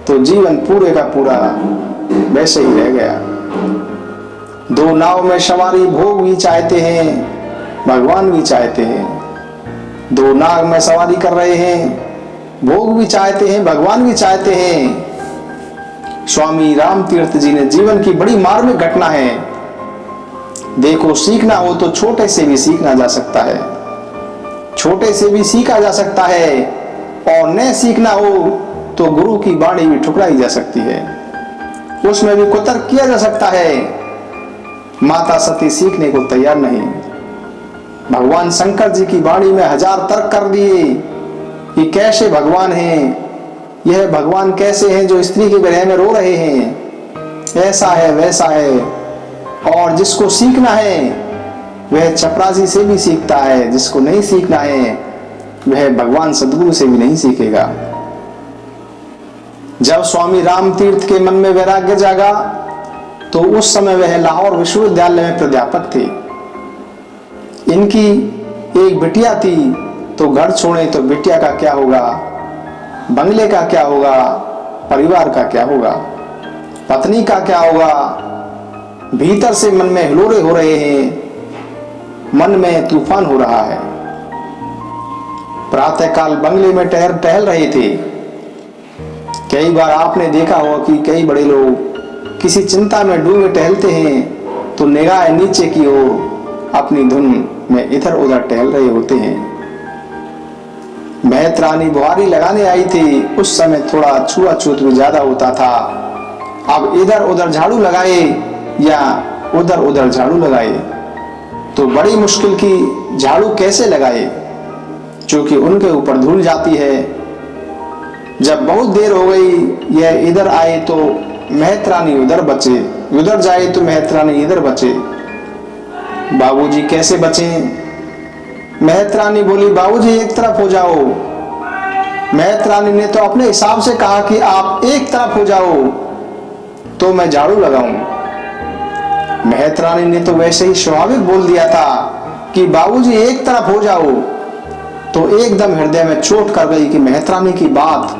तो जीवन पूरे का पूरा वैसे ही रह गया। दो नाव में सवारी, भोग भी चाहते हैं, भगवान भी चाहते हैं। दो नाव में सवारी कर रहे हैं, भोग भी चाहते हैं, भगवान भी चाहते हैं। स्वामी राम तीर्थ जी ने जीवन की बड़ी मार्मिक घटना है। देखो, सीखना हो तो छोटे से भी सीखना जा सकता है, छोटे से भी सीखा जा सकता है, और न सीखना हो तो गुरु की बाणी भी ठुकराई जा सकती है, उसमें भी कुतर्क किया जा सकता है। माता सती सीखने को तैयार नहीं। भगवान शंकर जी की बाणी में हजार तर्क कर दिए कि कैसे भगवान हैं, यह भगवान कैसे हैं जो स्त्री के विरह में रो रहे हैं, ऐसा है वैसा है। और जिसको सीखना है वह चपरासी से भी सीखता है, जिसको नहीं सीखना है वह भगवान सदगुरु से भी नहीं सीखेगा। जब स्वामी राम तीर्थ के मन में वैराग्य जागा तो उस समय वह लाहौर विश्वविद्यालय में प्राध्यापक थे। इनकी एक बिटिया थी, तो घर छोड़े तो बिटिया का क्या होगा, बंगले का क्या होगा, परिवार का क्या होगा, पत्नी का क्या होगा। भीतर से मन में हिलोरे हो रहे हैं, मन में तूफान हो रहा है। प्रातःकाल बंगले में टहल रहे थे। कई बार आपने देखा होगा कि कई बड़े लोग किसी चिंता में डूबे टहलते हैं तो निगाह नीचे की ओर अपनी धुन में इधर उधर टहल रहे होते हैं। महत रानी बुहारी लगाने आई थी, उस समय थोड़ा छुआछूत भी ज्यादा होता था। अब इधर उधर झाड़ू लगाए या उधर उधर झाड़ू लगाए तो बड़ी मुश्किल की झाड़ू कैसे लगाए, क्योंकि उनके ऊपर धूल जाती है। जब बहुत देर हो गई, यह इधर आए तो महत रानी उधर बचे, उधर जाए तो महत रानी इधर बचे। बाबूजी कैसे बचे? महत रानी बोली, बाबूजी एक तरफ हो जाओ। महत रानी ने तो अपने हिसाब से कहा कि आप एक तरफ हो जाओ तो मैं झाड़ू लगाऊं। महत रानी ने तो वैसे ही स्वाभाविक बोल दिया था कि बाबूजी एक तरफ हो जाओ, तो एकदम हृदय में चोट कर गई कि महत रानी की बात,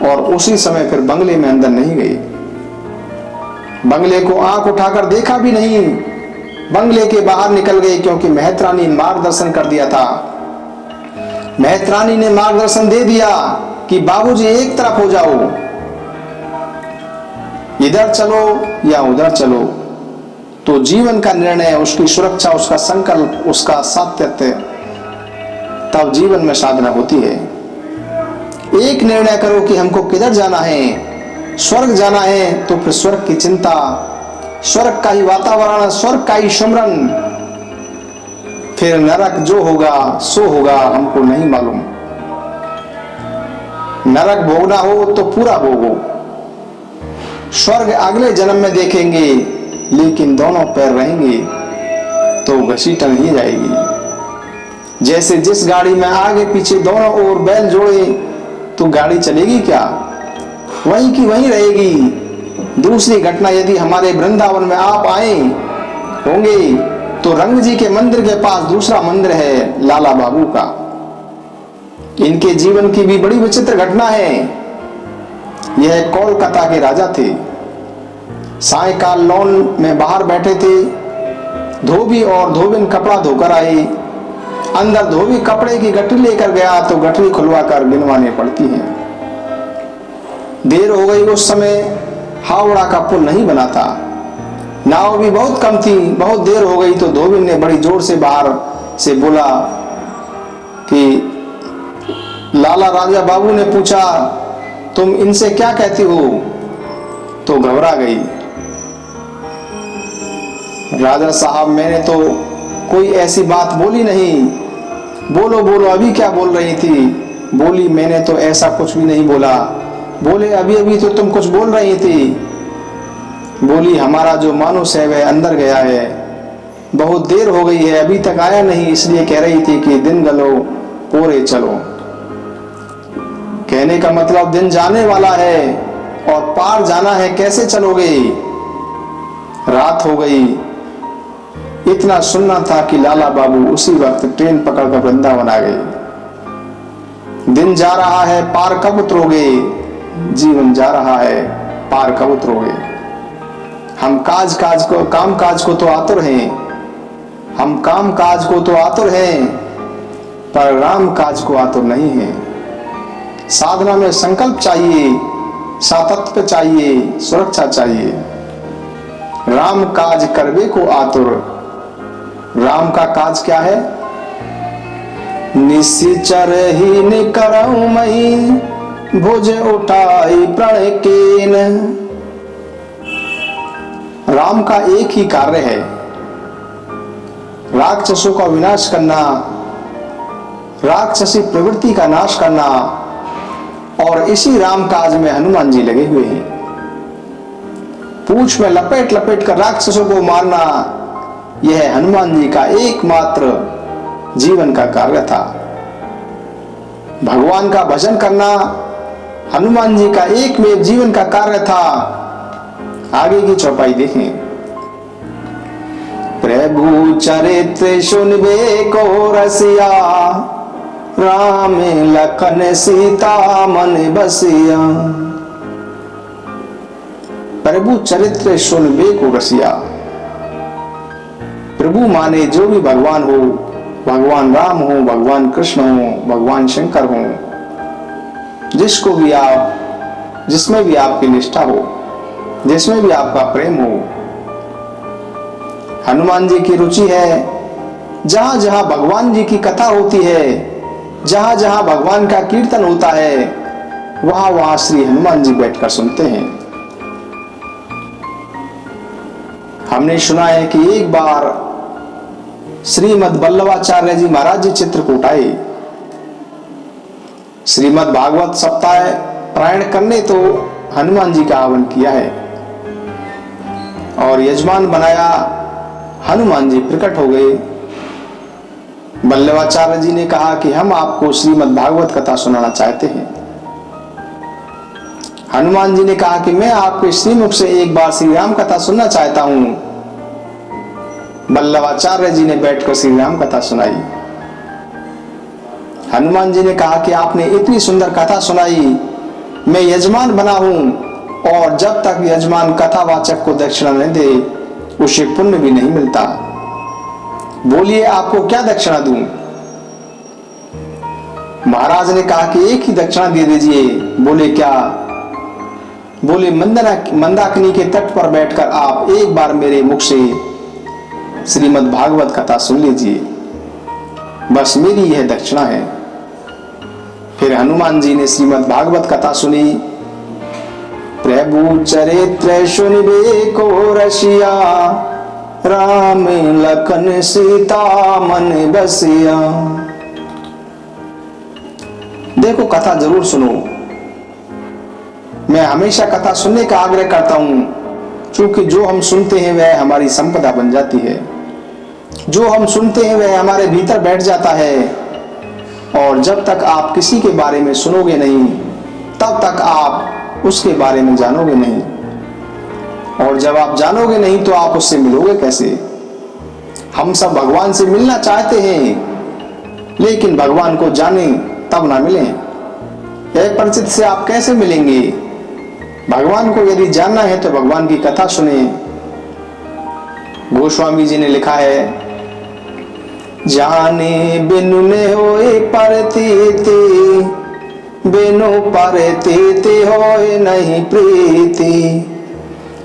और उसी समय फिर बंगले में अंदर नहीं गई। बंगले को आंख उठाकर देखा भी नहीं, बंगले के बाहर निकल गए, क्योंकि महत रानी मार्गदर्शन कर दिया था। महत रानी ने मार्गदर्शन दे दिया कि बाबूजी एक तरफ हो जाओ, इधर चलो या उधर चलो। तो जीवन का निर्णय, उसकी सुरक्षा, उसका संकल्प, उसका सातत्य, तब जीवन में साधना होती है। एक निर्णय करो कि हमको किधर जाना है। स्वर्ग जाना है तो फिर स्वर्ग की चिंता, स्वर्ग का ही वातावरण, स्वर्ग का ही स्मरण। फिर नरक जो होगा सो होगा, हमको नहीं मालूम। नरक भोगना हो तो पूरा भोगो, स्वर्ग अगले जन्म में देखेंगे, लेकिन दोनों पैर रहेंगे तो घसीटन ही जाएगी। जैसे जिस गाड़ी में आगे पीछे दोनों ओर बैल जोड़े तो गाड़ी चलेगी क्या? वहीं की वहीं रहेगी। दूसरी घटना, यदि हमारे वृंदावन में आप आए होंगे तो रंग जी के मंदिर के पास दूसरा मंदिर है लाला बाबू का। इनके जीवन की भी बड़ी विचित्र घटना है। यह कोलकाता के राजा थे। सायकाल लॉन में बाहर बैठे थे, धोबी और धोबिन कपड़ा धोकर आए। अंदर धोबी कपड़े की गठरी लेकर गया तो गठरी खुलवाकर गिनवाने पड़ती है। देर हो गई, उस समय हावड़ा का पुल नहीं बना था, नाव भी बहुत कम थी। बहुत देर हो गई तो धोबिन ने बड़ी जोर से बाहर से बोला कि लाला राजा बाबू ने पूछा, तुम इनसे क्या कहती हो? तो घबरा गई। राजा साहब, मैंने तो कोई ऐसी बात बोली नहीं। बोलो बोलो, अभी क्या बोल रही थी? बोली, मैंने तो ऐसा कुछ भी नहीं बोला। बोले, अभी अभी तो तुम कुछ बोल रही थी। बोली, हमारा जो मानुस है वह अंदर गया है, बहुत देर हो गई है, अभी तक आया नहीं, इसलिए कह रही थी कि दिन गलो पोरे चलो। कहने का मतलब दिन जाने वाला है और पार जाना है, कैसे चलोगे? रात हो गई, इतना सुनना था कि लाला बाबू उसी वक्त ट्रेन पकड़कर वृंदावन आ गए। दिन जा रहा है, पार कब उतरोगे? जीवन जा रहा है, पार कब उतरोगे? हम काम काज को तो आतुर हैं, हम काम काज को तो आतुर हैं, पर राम काज को आतुर नहीं है। साधना में संकल्प चाहिए, सातत्य चाहिए, सुरक्षा चाहिए। राम काज करवे को आतुर। राम का काज क्या है? निश्चर ही निकरऊं मई, भुज उठाई प्रण केन। राम का एक ही कार्य है, राक्षसों का विनाश करना, राक्षसी प्रवृत्ति का नाश करना, और इसी राम काज में हनुमान जी लगे हुए हैं। पूंछ में लपेट लपेट कर राक्षसों को मारना, यह हनुमान जी का एकमात्र जीवन का कार्य था। भगवान का भजन करना हनुमान जी का एकमेव जीवन का कार्य था। आगे की चौपाई देखें। प्रभु चरित्र सुनबे को रसिया, राम लखन सीता मन बसिया। प्रभु चरित्र सुनबे को रसिया। प्रभु माने जो भी भगवान हो, भगवान राम हो, भगवान कृष्ण हो, भगवान शंकर हो, जिसको भी आप, जिसमें भी आपकी निष्ठा हो, जिसमें भी आपका प्रेम हो। हनुमान जी की रुचि है, जहां जहां भगवान जी की कथा होती है, जहां जहां भगवान का कीर्तन होता है, वहां वहां श्री हनुमान जी बैठकर सुनते हैं। हमने सुना है कि एक बार श्रीमद् वल्लभाचार्य जी महाराज जी चित्रकूट आए। श्रीमद् भागवत सप्ताह पारायण करने तो हनुमान जी का आह्वान किया है और यजमान बनाया। हनुमान जी प्रकट हो गए। वल्लभाचार्य जी ने कहा कि हम आपको श्रीमद् भागवत कथा सुनाना चाहते हैं। हनुमान जी ने कहा कि मैं आपके श्रीमुख से एक बार श्री राम कथा सुनना चाहता हूं। वल्लभाचार्य जी ने बैठकर श्री राम कथा सुनाई। हनुमान जी ने कहा कि आपने इतनी सुंदर कथा सुनाई, मैं यजमान बना हूं, और जब तक यजमान कथावाचक को दक्षिणा नहीं दे, उसे पुण्य भी नहीं मिलता। बोलिए आपको क्या दक्षिणा दूं? महाराज ने कहा कि एक ही दक्षिणा दे दीजिए। बोले क्या? बोले मंदाकिनी के तट पर बैठकर आप एक बार मेरे मुख से श्रीमद् भागवत कथा सुन लीजिए, बस मेरी यह दक्षिणा है। फिर हनुमान जी ने श्रीमद् भागवत कथा सुनी। प्रभु चरित्र सुनबे को रसिया, राम लखन सीता मन बसिया। देखो, कथा जरूर सुनो। मैं हमेशा कथा सुनने का आग्रह करता हूं, क्योंकि जो हम सुनते हैं वह हमारी संपदा बन जाती है। जो हम सुनते हैं वह हमारे भीतर बैठ जाता है, और जब तक आप किसी के बारे में सुनोगे नहीं, तब तक आप उसके बारे में जानोगे नहीं, और जब आप जानोगे नहीं तो आप उससे मिलोगे कैसे? हम सब भगवान से मिलना चाहते हैं, लेकिन भगवान को जाने तब ना मिलें। अपरिचित से आप कैसे मिलेंगे? भगवान को यदि जानना है तो भगवान की कथा सुने। गोस्वामी जी ने लिखा है, जाने बिनु ने होए परतीति, बिनु परतीति होए नहीं प्रीति।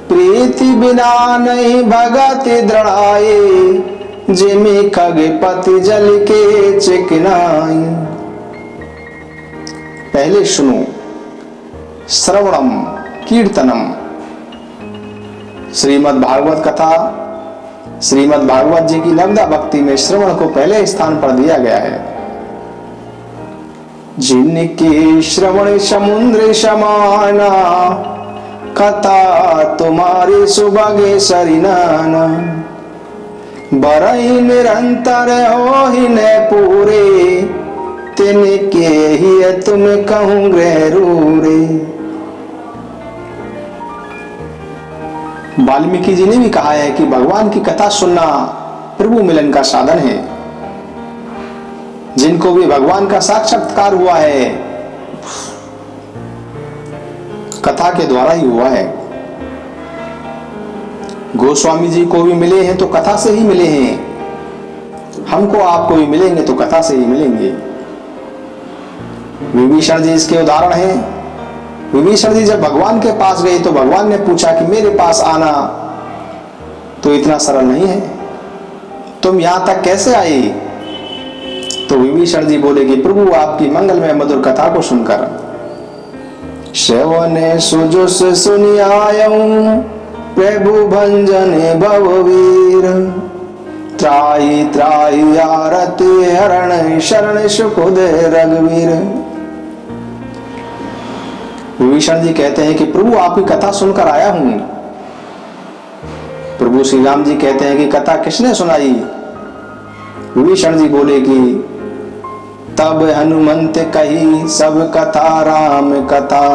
प्रीति बिना नहीं भगति दृढ़ाए, जिमि खगपति जल के चिकनाई। पहले सुनो, श्रवणम कीर्तनम। श्रीमद् भागवत कथा, श्रीमद् भागवत जी की नवदा भक्ति में श्रवण को पहले स्थान पर दिया गया है। जिनके श्रवण समुद्र समाना, कथा तुम्हारी सुबगे सरिनाना। बरई निरंतर हो ही न पूरे, तिनके ही तुम कहूं गृह रूरे। वाल्मीकि जी ने भी कहा है कि भगवान की कथा सुनना प्रभु मिलन का साधन है। जिनको भी भगवान का साक्षात्कार हुआ है कथा के द्वारा ही हुआ है। गोस्वामी जी को भी मिले हैं तो कथा से ही मिले हैं, हमको आपको भी मिलेंगे तो कथा से ही मिलेंगे। विभीषण जी इसके उदाहरण हैं। विभीषण जी जब भगवान के पास गए तो भगवान ने पूछा कि मेरे पास आना तो इतना सरल नहीं है, तुम यहां तक कैसे आए? तो विभीषण जी बोले कि प्रभु आपकी मंगलमय मधुर कथा को सुनकर। श्रवणे सुजुस सुनियायऊं प्रभु भंजने भववीर, त्राई त्राई आरती हरण शरण सुखोदय रघुवीर। विभीषण जी कहते हैं कि प्रभु आपकी कथा सुनकर आया हूं। प्रभु श्री राम जी कहते हैं कि कथा किसने सुनाई? विभीषण जी बोले कि तब हनुमंत कही सब कथा राम कथा,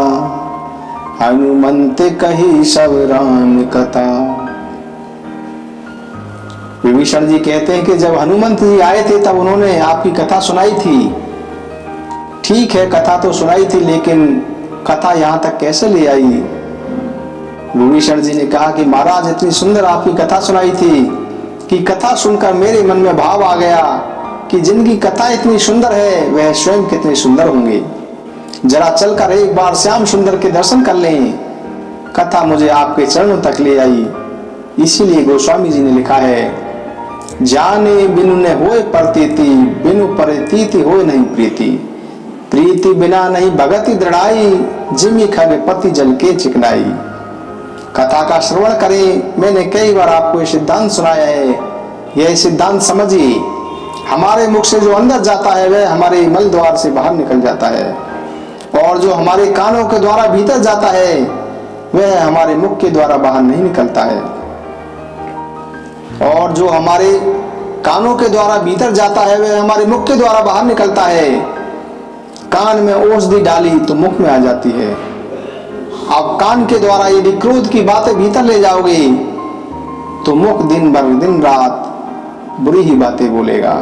हनुमंत कही सब राम कथा। विभीषण जी कहते हैं कि जब हनुमंत जी आए थे तब उन्होंने आपकी कथा सुनाई थी। ठीक है कथा तो सुनाई थी, लेकिन कथा यहां तक कैसे ले आई? विभीषण जी ने कहा कि महाराज इतनी सुंदर आपकी कथा सुनाई थी कि कथा सुनकर मेरे मन में भाव आ गया कि जिनकी कथा इतनी सुंदर है वह स्वयं कितने सुंदर होंगे। जरा चलकर एक बार श्याम सुंदर के दर्शन कर लें। कथा मुझे आपके चरणों तक ले आई। इसीलिए गोस्वामी जी ने लिखा है, जाने बिनु ने होए प्रतीति, बिनु प्रतीति होए नहीं प्रीति, प्रीति बिना नहीं भगति दृढ़ाई, जिमि खग पति जल के चिकनाई। कथा का श्रवण करें। मैंने कई बार आपको ये सिद्धांत सुनाया है, यह सिद्धांत समझिए। हमारे मुख से जो अंदर जाता है वह हमारे मल द्वार से बाहर निकल जाता है, और जो हमारे कानों के द्वारा भीतर जाता है वह हमारे मुख के द्वारा बाहर नहीं निकलता है। और जो हमारे कानों के द्वारा भीतर जाता है वह हमारे मुख के द्वारा बाहर निकलता है। कान में औषधि डाली तो मुख में आ जाती है। आप कान के द्वारा यदि क्रोध की बातें भीतर ले जाओगे तो मुख दिन भर दिन रात बुरी ही बातें बोलेगा।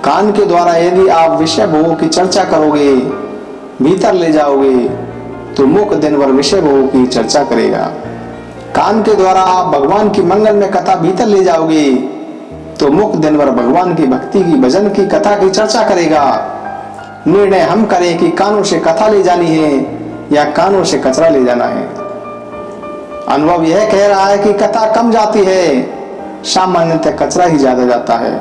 कान के द्वारा यदि आप विषय भोग की चर्चा करोगे, भीतर ले जाओगे, तो मुख दिन भर विषय भोग की चर्चा करेगा। कान के द्वारा आप भगवान की मंगल में कथा भीतर ले जाओगे तो मुख दिन भर भगवान की भक्ति की भजन की कथा की चर्चा करेगा। निर्णय हम करें कि कानों से कथा ले जानी है या कानों से कचरा ले जाना है। अनुभव यह कह रहा है कि कथा कम जाती है, सामान्यतः कचरा ही ज्यादा जाता है।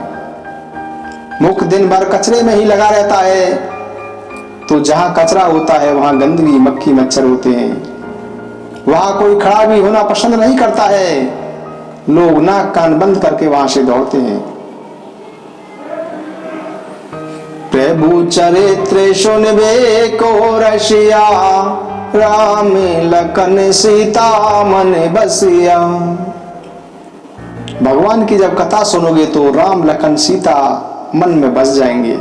मुख दिन भर कचरे में ही लगा रहता है, तो जहां कचरा होता है वहां गंदगी मक्खी मच्छर होते हैं। वहां कोई खड़ा भी होना पसंद नहीं करता है, लोग नाक कान बंद करके वहां से दौड़ते हैं। प्रभु चरित्र सुनबे को रसिया, राम लखन सीता मन बसिया। भगवान की जब कथा सुनोगे तो राम लखन सीता मन में बस जाएंगे,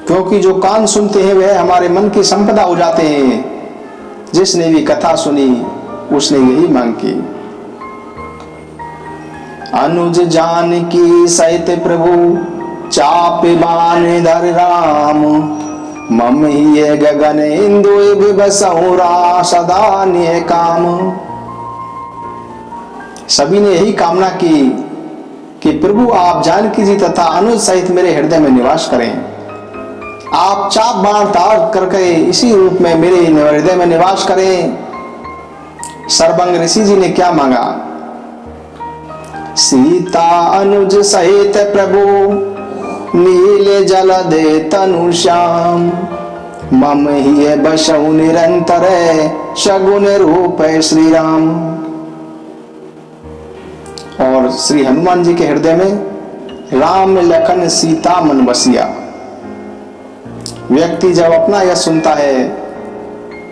क्योंकि जो कान सुनते हैं वह हमारे मन की संपदा हो जाते हैं। जिसने भी कथा सुनी उसने यही मांग की। अनुज जानकी सहित प्रभु चाप बान धर राम, मम ही गगन इंदु बसौरा सदा निय काम। सभी ने यही कामना की कि प्रभु आप जानकी जी तथा अनुज सहित मेरे हृदय में निवास करें। आप चाप बाण धार करके इसी रूप में मेरे हृदय में निवास करें। सर्वंग ऋषि जी ने क्या मांगा? सीता अनुज सहित प्रभु नील जल दे तनु श्याम, मम ही बसौ निरंतर सगुन रूप श्री राम। और श्री हनुमान जी के हृदय में राम लखन सीता मन बसिया। व्यक्ति जब अपना यश सुनता है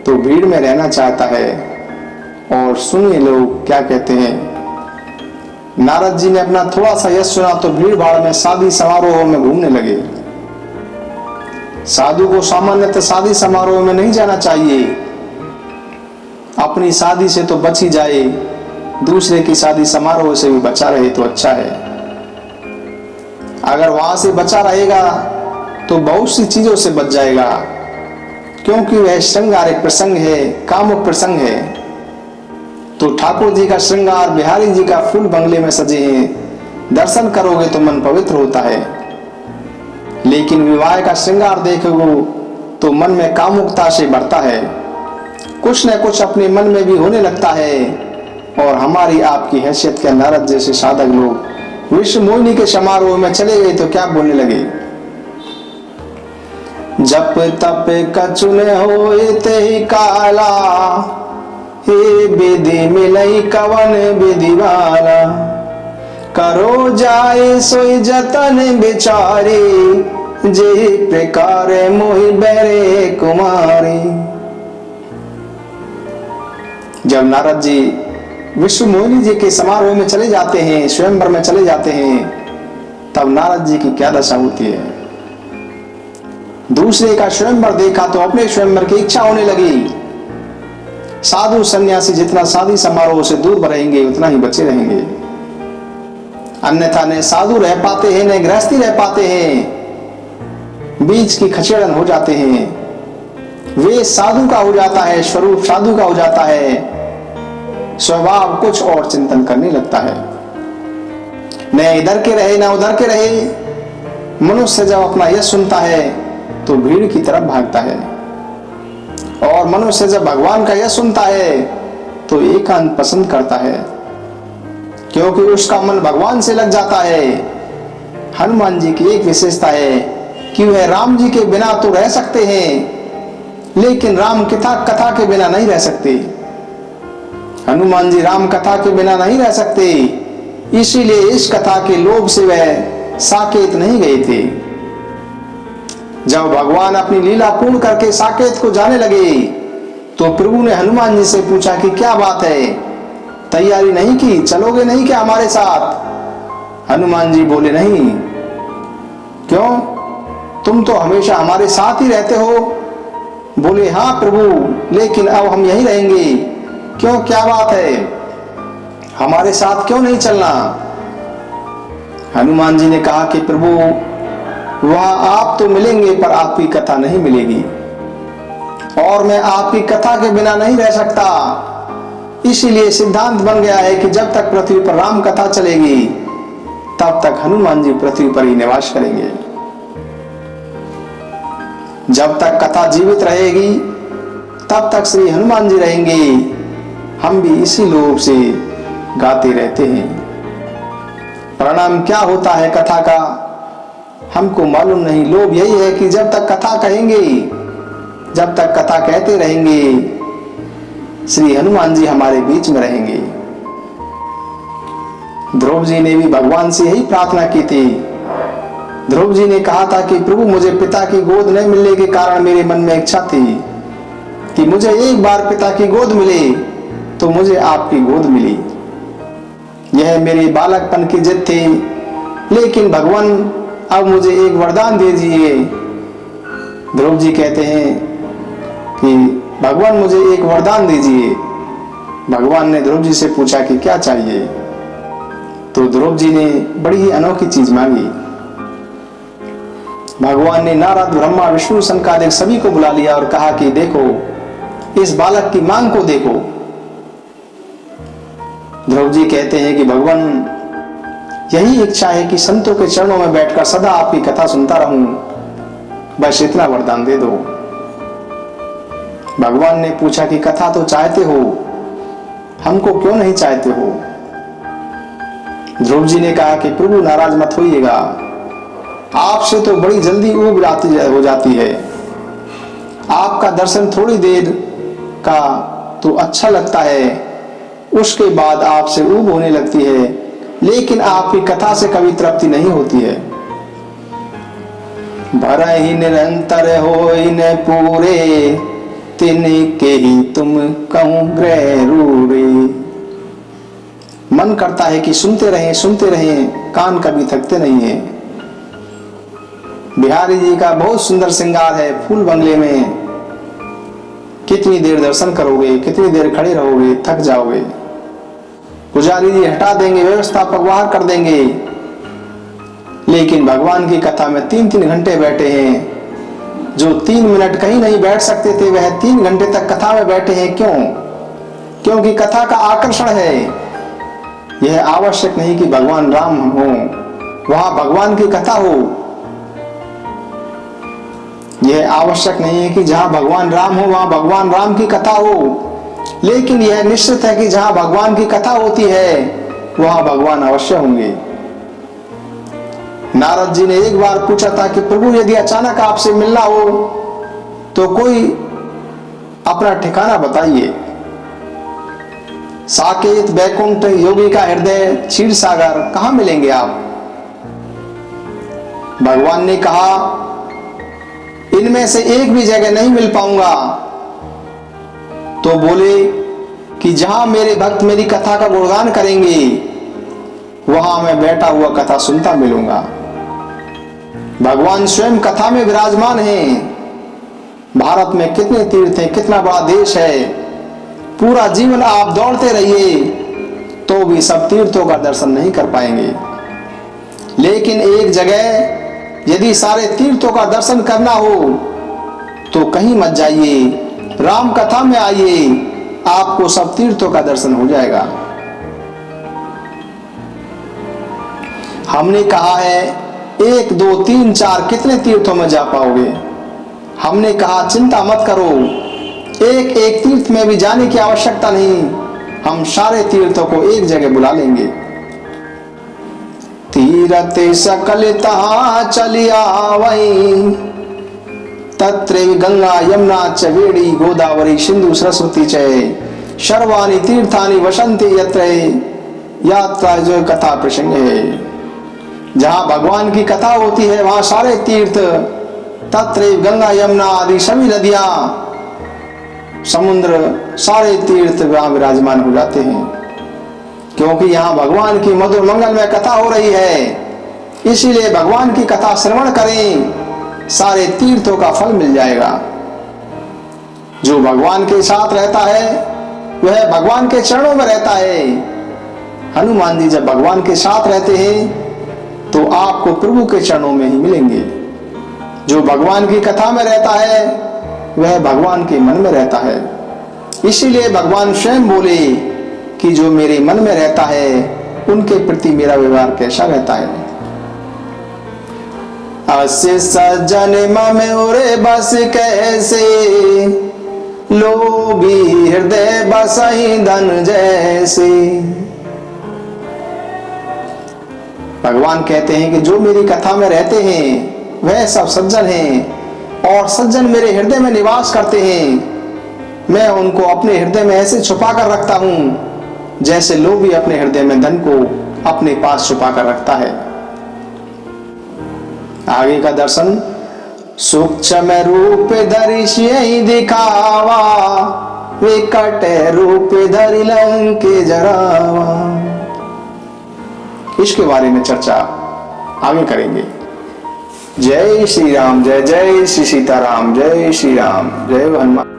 तो भीड़ में रहना चाहता है। और सुनिए लोग क्या कहते हैं। नारद जी ने अपना थोड़ा सा यश सुना तो भीड़ भाड़ में शादी समारोह में घूमने लगे। साधु को सामान्यतः शादी समारोह में नहीं जाना चाहिए। अपनी शादी से तो बच ही जाए, दूसरे की शादी समारोह से भी बचा रहे तो अच्छा है। अगर वहां से बचा रहेगा तो बहुत सी चीजों से बच जाएगा, क्योंकि वह श्रृंगार एक प्रसंग है, कामुक प्रसंग है। तो ठाकुर जी का श्रृंगार, बिहारी जी का फूल बंगले में सजे हैं, दर्शन करोगे तो मन पवित्र होता है। लेकिन विवाह का श्रृंगार देखोगे तो मन में कामुकता से भरता है, कुछ न कुछ अपने मन में भी होने लगता है। और हमारी आपकी हैसियत के नारद जैसे साधक लोग विश्व मोहिनी के समारोह में चले गए तो क्या बोलने लगे, जप तप कछु न होए तेहि काला, हे विधि मिलई कवन विधि वाला, करो जाए सोई जतन बिचारी, जे प्रकार मोहि बैरे कुमारी। जब नारद जी विश्व मोहिनी जी के समारोह में चले जाते हैं, स्वयंवर में चले जाते हैं, तब नारद जी की क्या दशा होती है। दूसरे का स्वयंवर देखा तो अपने स्वयंवर की इच्छा होने लगी। साधु सन्यासी जितना शादी समारोह से दूर रहेंगे उतना ही बचे रहेंगे, अन्यथा न साधु रह पाते हैं न गृहस्थी रह पाते हैं, बीच की खचेड़न हो जाते हैं। वे साधु का हो जाता है, स्वरूप साधु का हो जाता है, स्वभाव कुछ और चिंतन करने लगता है। न इधर के रहे न उधर के रहे। मनुष्य जब अपना यश सुनता है तो भीड़ की तरफ भागता है, और मनुष्य जब भगवान का यश सुनता है तो एकांत पसंद करता है, क्योंकि उसका मन भगवान से लग जाता है। हनुमान जी की एक विशेषता है कि वह राम जी के बिना तो रह सकते हैं, लेकिन राम कथा के बिना नहीं रह सकते। हनुमान जी राम कथा के बिना नहीं रह सकते, इसीलिए इस कथा के लोभ से वह साकेत नहीं गए थे। जब भगवान अपनी लीला पूर्ण करके साकेत को जाने लगे तो प्रभु ने हनुमान जी से पूछा कि क्या बात है, तैयारी नहीं की, चलोगे नहीं क्या हमारे साथ। हनुमान जी बोले नहीं। क्यों, तुम तो हमेशा हमारे साथ ही रहते हो। बोले हाँ प्रभु, लेकिन अब हम यहीं रहेंगे। क्यों, क्या बात है, हमारे साथ क्यों नहीं चलना। हनुमान जी ने कहा कि प्रभु वहां आप तो मिलेंगे पर आपकी कथा नहीं मिलेगी, और मैं आपकी कथा के बिना नहीं रह सकता। इसीलिए सिद्धांत बन गया है कि जब तक पृथ्वी पर राम कथा चलेगी तब तक हनुमान जी पृथ्वी पर ही निवास करेंगे। जब तक कथा जीवित रहेगी तब तक श्री हनुमान जी रहेंगे। हम भी इसी लोभ से गाते रहते हैं। परिणाम क्या होता है कथा का हमको मालूम नहीं। लोभ यही है कि जब तक कथा कहेंगे, जब तक कथा कहते रहेंगे, श्री हनुमान जी हमारे बीच में रहेंगे। ध्रुव जी ने भी भगवान से यही प्रार्थना की थी। ध्रुव जी ने कहा था कि प्रभु मुझे पिता की गोद न मिलने के कारण मेरे मन में इच्छा थी कि मुझे एक बार पिता की गोद मिले, तो मुझे आपकी गोद मिली। यह मेरे बालकपन की जिद थी, लेकिन भगवान अब मुझे एक वरदान दे दीजिए। ध्रुव जी कहते हैं कि भगवान मुझे एक वरदान दीजिए। भगवान ने ध्रुव जी से पूछा कि क्या चाहिए, तो ध्रुव जी ने बड़ी ही अनोखी चीज मांगी। भगवान ने नारद, ब्रह्मा, विष्णु, शंकर सभी को बुला लिया और कहा कि देखो इस बालक की मांग को देखो। ध्रुव जी कहते हैं कि भगवान यही इच्छा है कि संतों के चरणों में बैठकर सदा आपकी कथा सुनता रहूं, बस इतना वरदान दे दो। भगवान ने पूछा कि कथा तो चाहते हो, हमको क्यों नहीं चाहते हो। ध्रुव जी ने कहा कि प्रभु नाराज मत होइएगा, आपसे तो बड़ी जल्दी ऊब हो जाती है। आपका दर्शन थोड़ी देर का तो अच्छा लगता है, उसके बाद आपसे ऊब होने लगती है, लेकिन आपकी कथा से कभी तृप्ति नहीं होती है। भर ही निरंतर होई न पूरे, तिनके ही तुम कहूं ग्रह रूरे। मन करता है कि सुनते रहें, कान कभी थकते नहीं है। बिहारी जी का बहुत सुंदर श्रृंगार है फूल बंगले में। कितनी देर दर्शन करोगे, कितनी देर खड़े रहोगे, थक जाओगे। पुजारी जी हटा देंगे, व्यवस्थापक बाहर कर देंगे, लेकिन भगवान की कथा में 3-3 घंटे बैठे हैं। जो 3 मिनट कहीं नहीं बैठ सकते थे वह 3 घंटे तक कथा में बैठे हैं। क्यों? क्योंकि कथा का आकर्षण है। यह आवश्यक नहीं कि भगवान राम हो, वहां भगवान की कथा हो। यह आवश्यक नहीं है कि जहां भगवान राम हो वहां भगवान राम की कथा हो, लेकिन यह निश्चित है कि जहां भगवान की कथा होती है वहां भगवान अवश्य होंगे। नारद जी ने एक बार पूछा था कि प्रभु यदि अचानक आपसे मिलना हो तो कोई अपना ठिकाना बताइए। साकेत, बैकुंठ, योगी का हृदय, क्षीर सागर, कहां मिलेंगे आप? भगवान ने कहा इनमें से एक भी जगह नहीं मिल पाऊंगा। तो बोले कि जहां मेरे भक्त मेरी कथा का गुणगान करेंगे वहां मैं बैठा हुआ कथा सुनता मिलूंगा। भगवान स्वयं कथा में विराजमान हैं। भारत में कितने तीर्थ हैं, कितना बड़ा देश है। पूरा जीवन आप दौड़ते रहिए तो भी सब तीर्थों का दर्शन नहीं कर पाएंगे। लेकिन एक जगह यदि सारे तीर्थों का दर्शन करना हो तो कहीं मत जाइए, राम कथा में आइए, आपको सब तीर्थों का दर्शन हो जाएगा। हमने कहा है 1, 2, 3, 4 कितने तीर्थों में जा पाओगे? हमने कहा चिंता मत करो, एक एक तीर्थ में भी जाने की आवश्यकता नहीं, हम सारे तीर्थों को एक जगह बुला लेंगे। तीरथ सकल तहां चलिया वहीं, तत्र गंगा यमुना च वेणी गोदावरी सिंधु सरस्वती च सर्वाणि तीर्थानि वसन्ति यत्र यात्रा जो कथा प्रसंग है। जहां भगवान की कथा होती है वहां सारे तीर्थ, तत्र गंगा यमुना आदि सभी नदियां, समुद्र, सारे तीर्थ वहां विराजमान हो जाते हैं। क्योंकि यहाँ भगवान की मधुर मंगलमय कथा हो रही है। इसीलिए भगवान की कथा श्रवण करें, सारे तीर्थों का फल मिल जाएगा। जो भगवान के साथ रहता है वह भगवान के चरणों में रहता है। हनुमान जी जब भगवान के साथ रहते हैं तो आपको प्रभु के चरणों में ही मिलेंगे। जो भगवान की कथा में रहता है वह भगवान के मन में रहता है। इसीलिए भगवान स्वयं बोले कि जो मेरे मन में रहता है उनके प्रति मेरा व्यवहार कैसा रहता है। अस्य सज्जन ममोरे बस कैसे, लोभी हृदय बसहि धन जैसे। भगवान कहते हैं कि जो मेरी कथा में रहते हैं वह सब सज्जन हैं और सज्जन मेरे हृदय में निवास करते हैं। मैं उनको अपने हृदय में ऐसे छुपा कर रखता हूं जैसे लोभी अपने हृदय में धन को अपने पास छुपा कर रखता है। आगे का दर्शन, सूक्ष्म रूप धरि सियहि दिखावा, विकट रूप धरि लंक जरावा। इसके बारे में चर्चा आगे करेंगे। जय श्री राम, जय जय श्री सीताराम, जय श्री राम, जय हनुमान।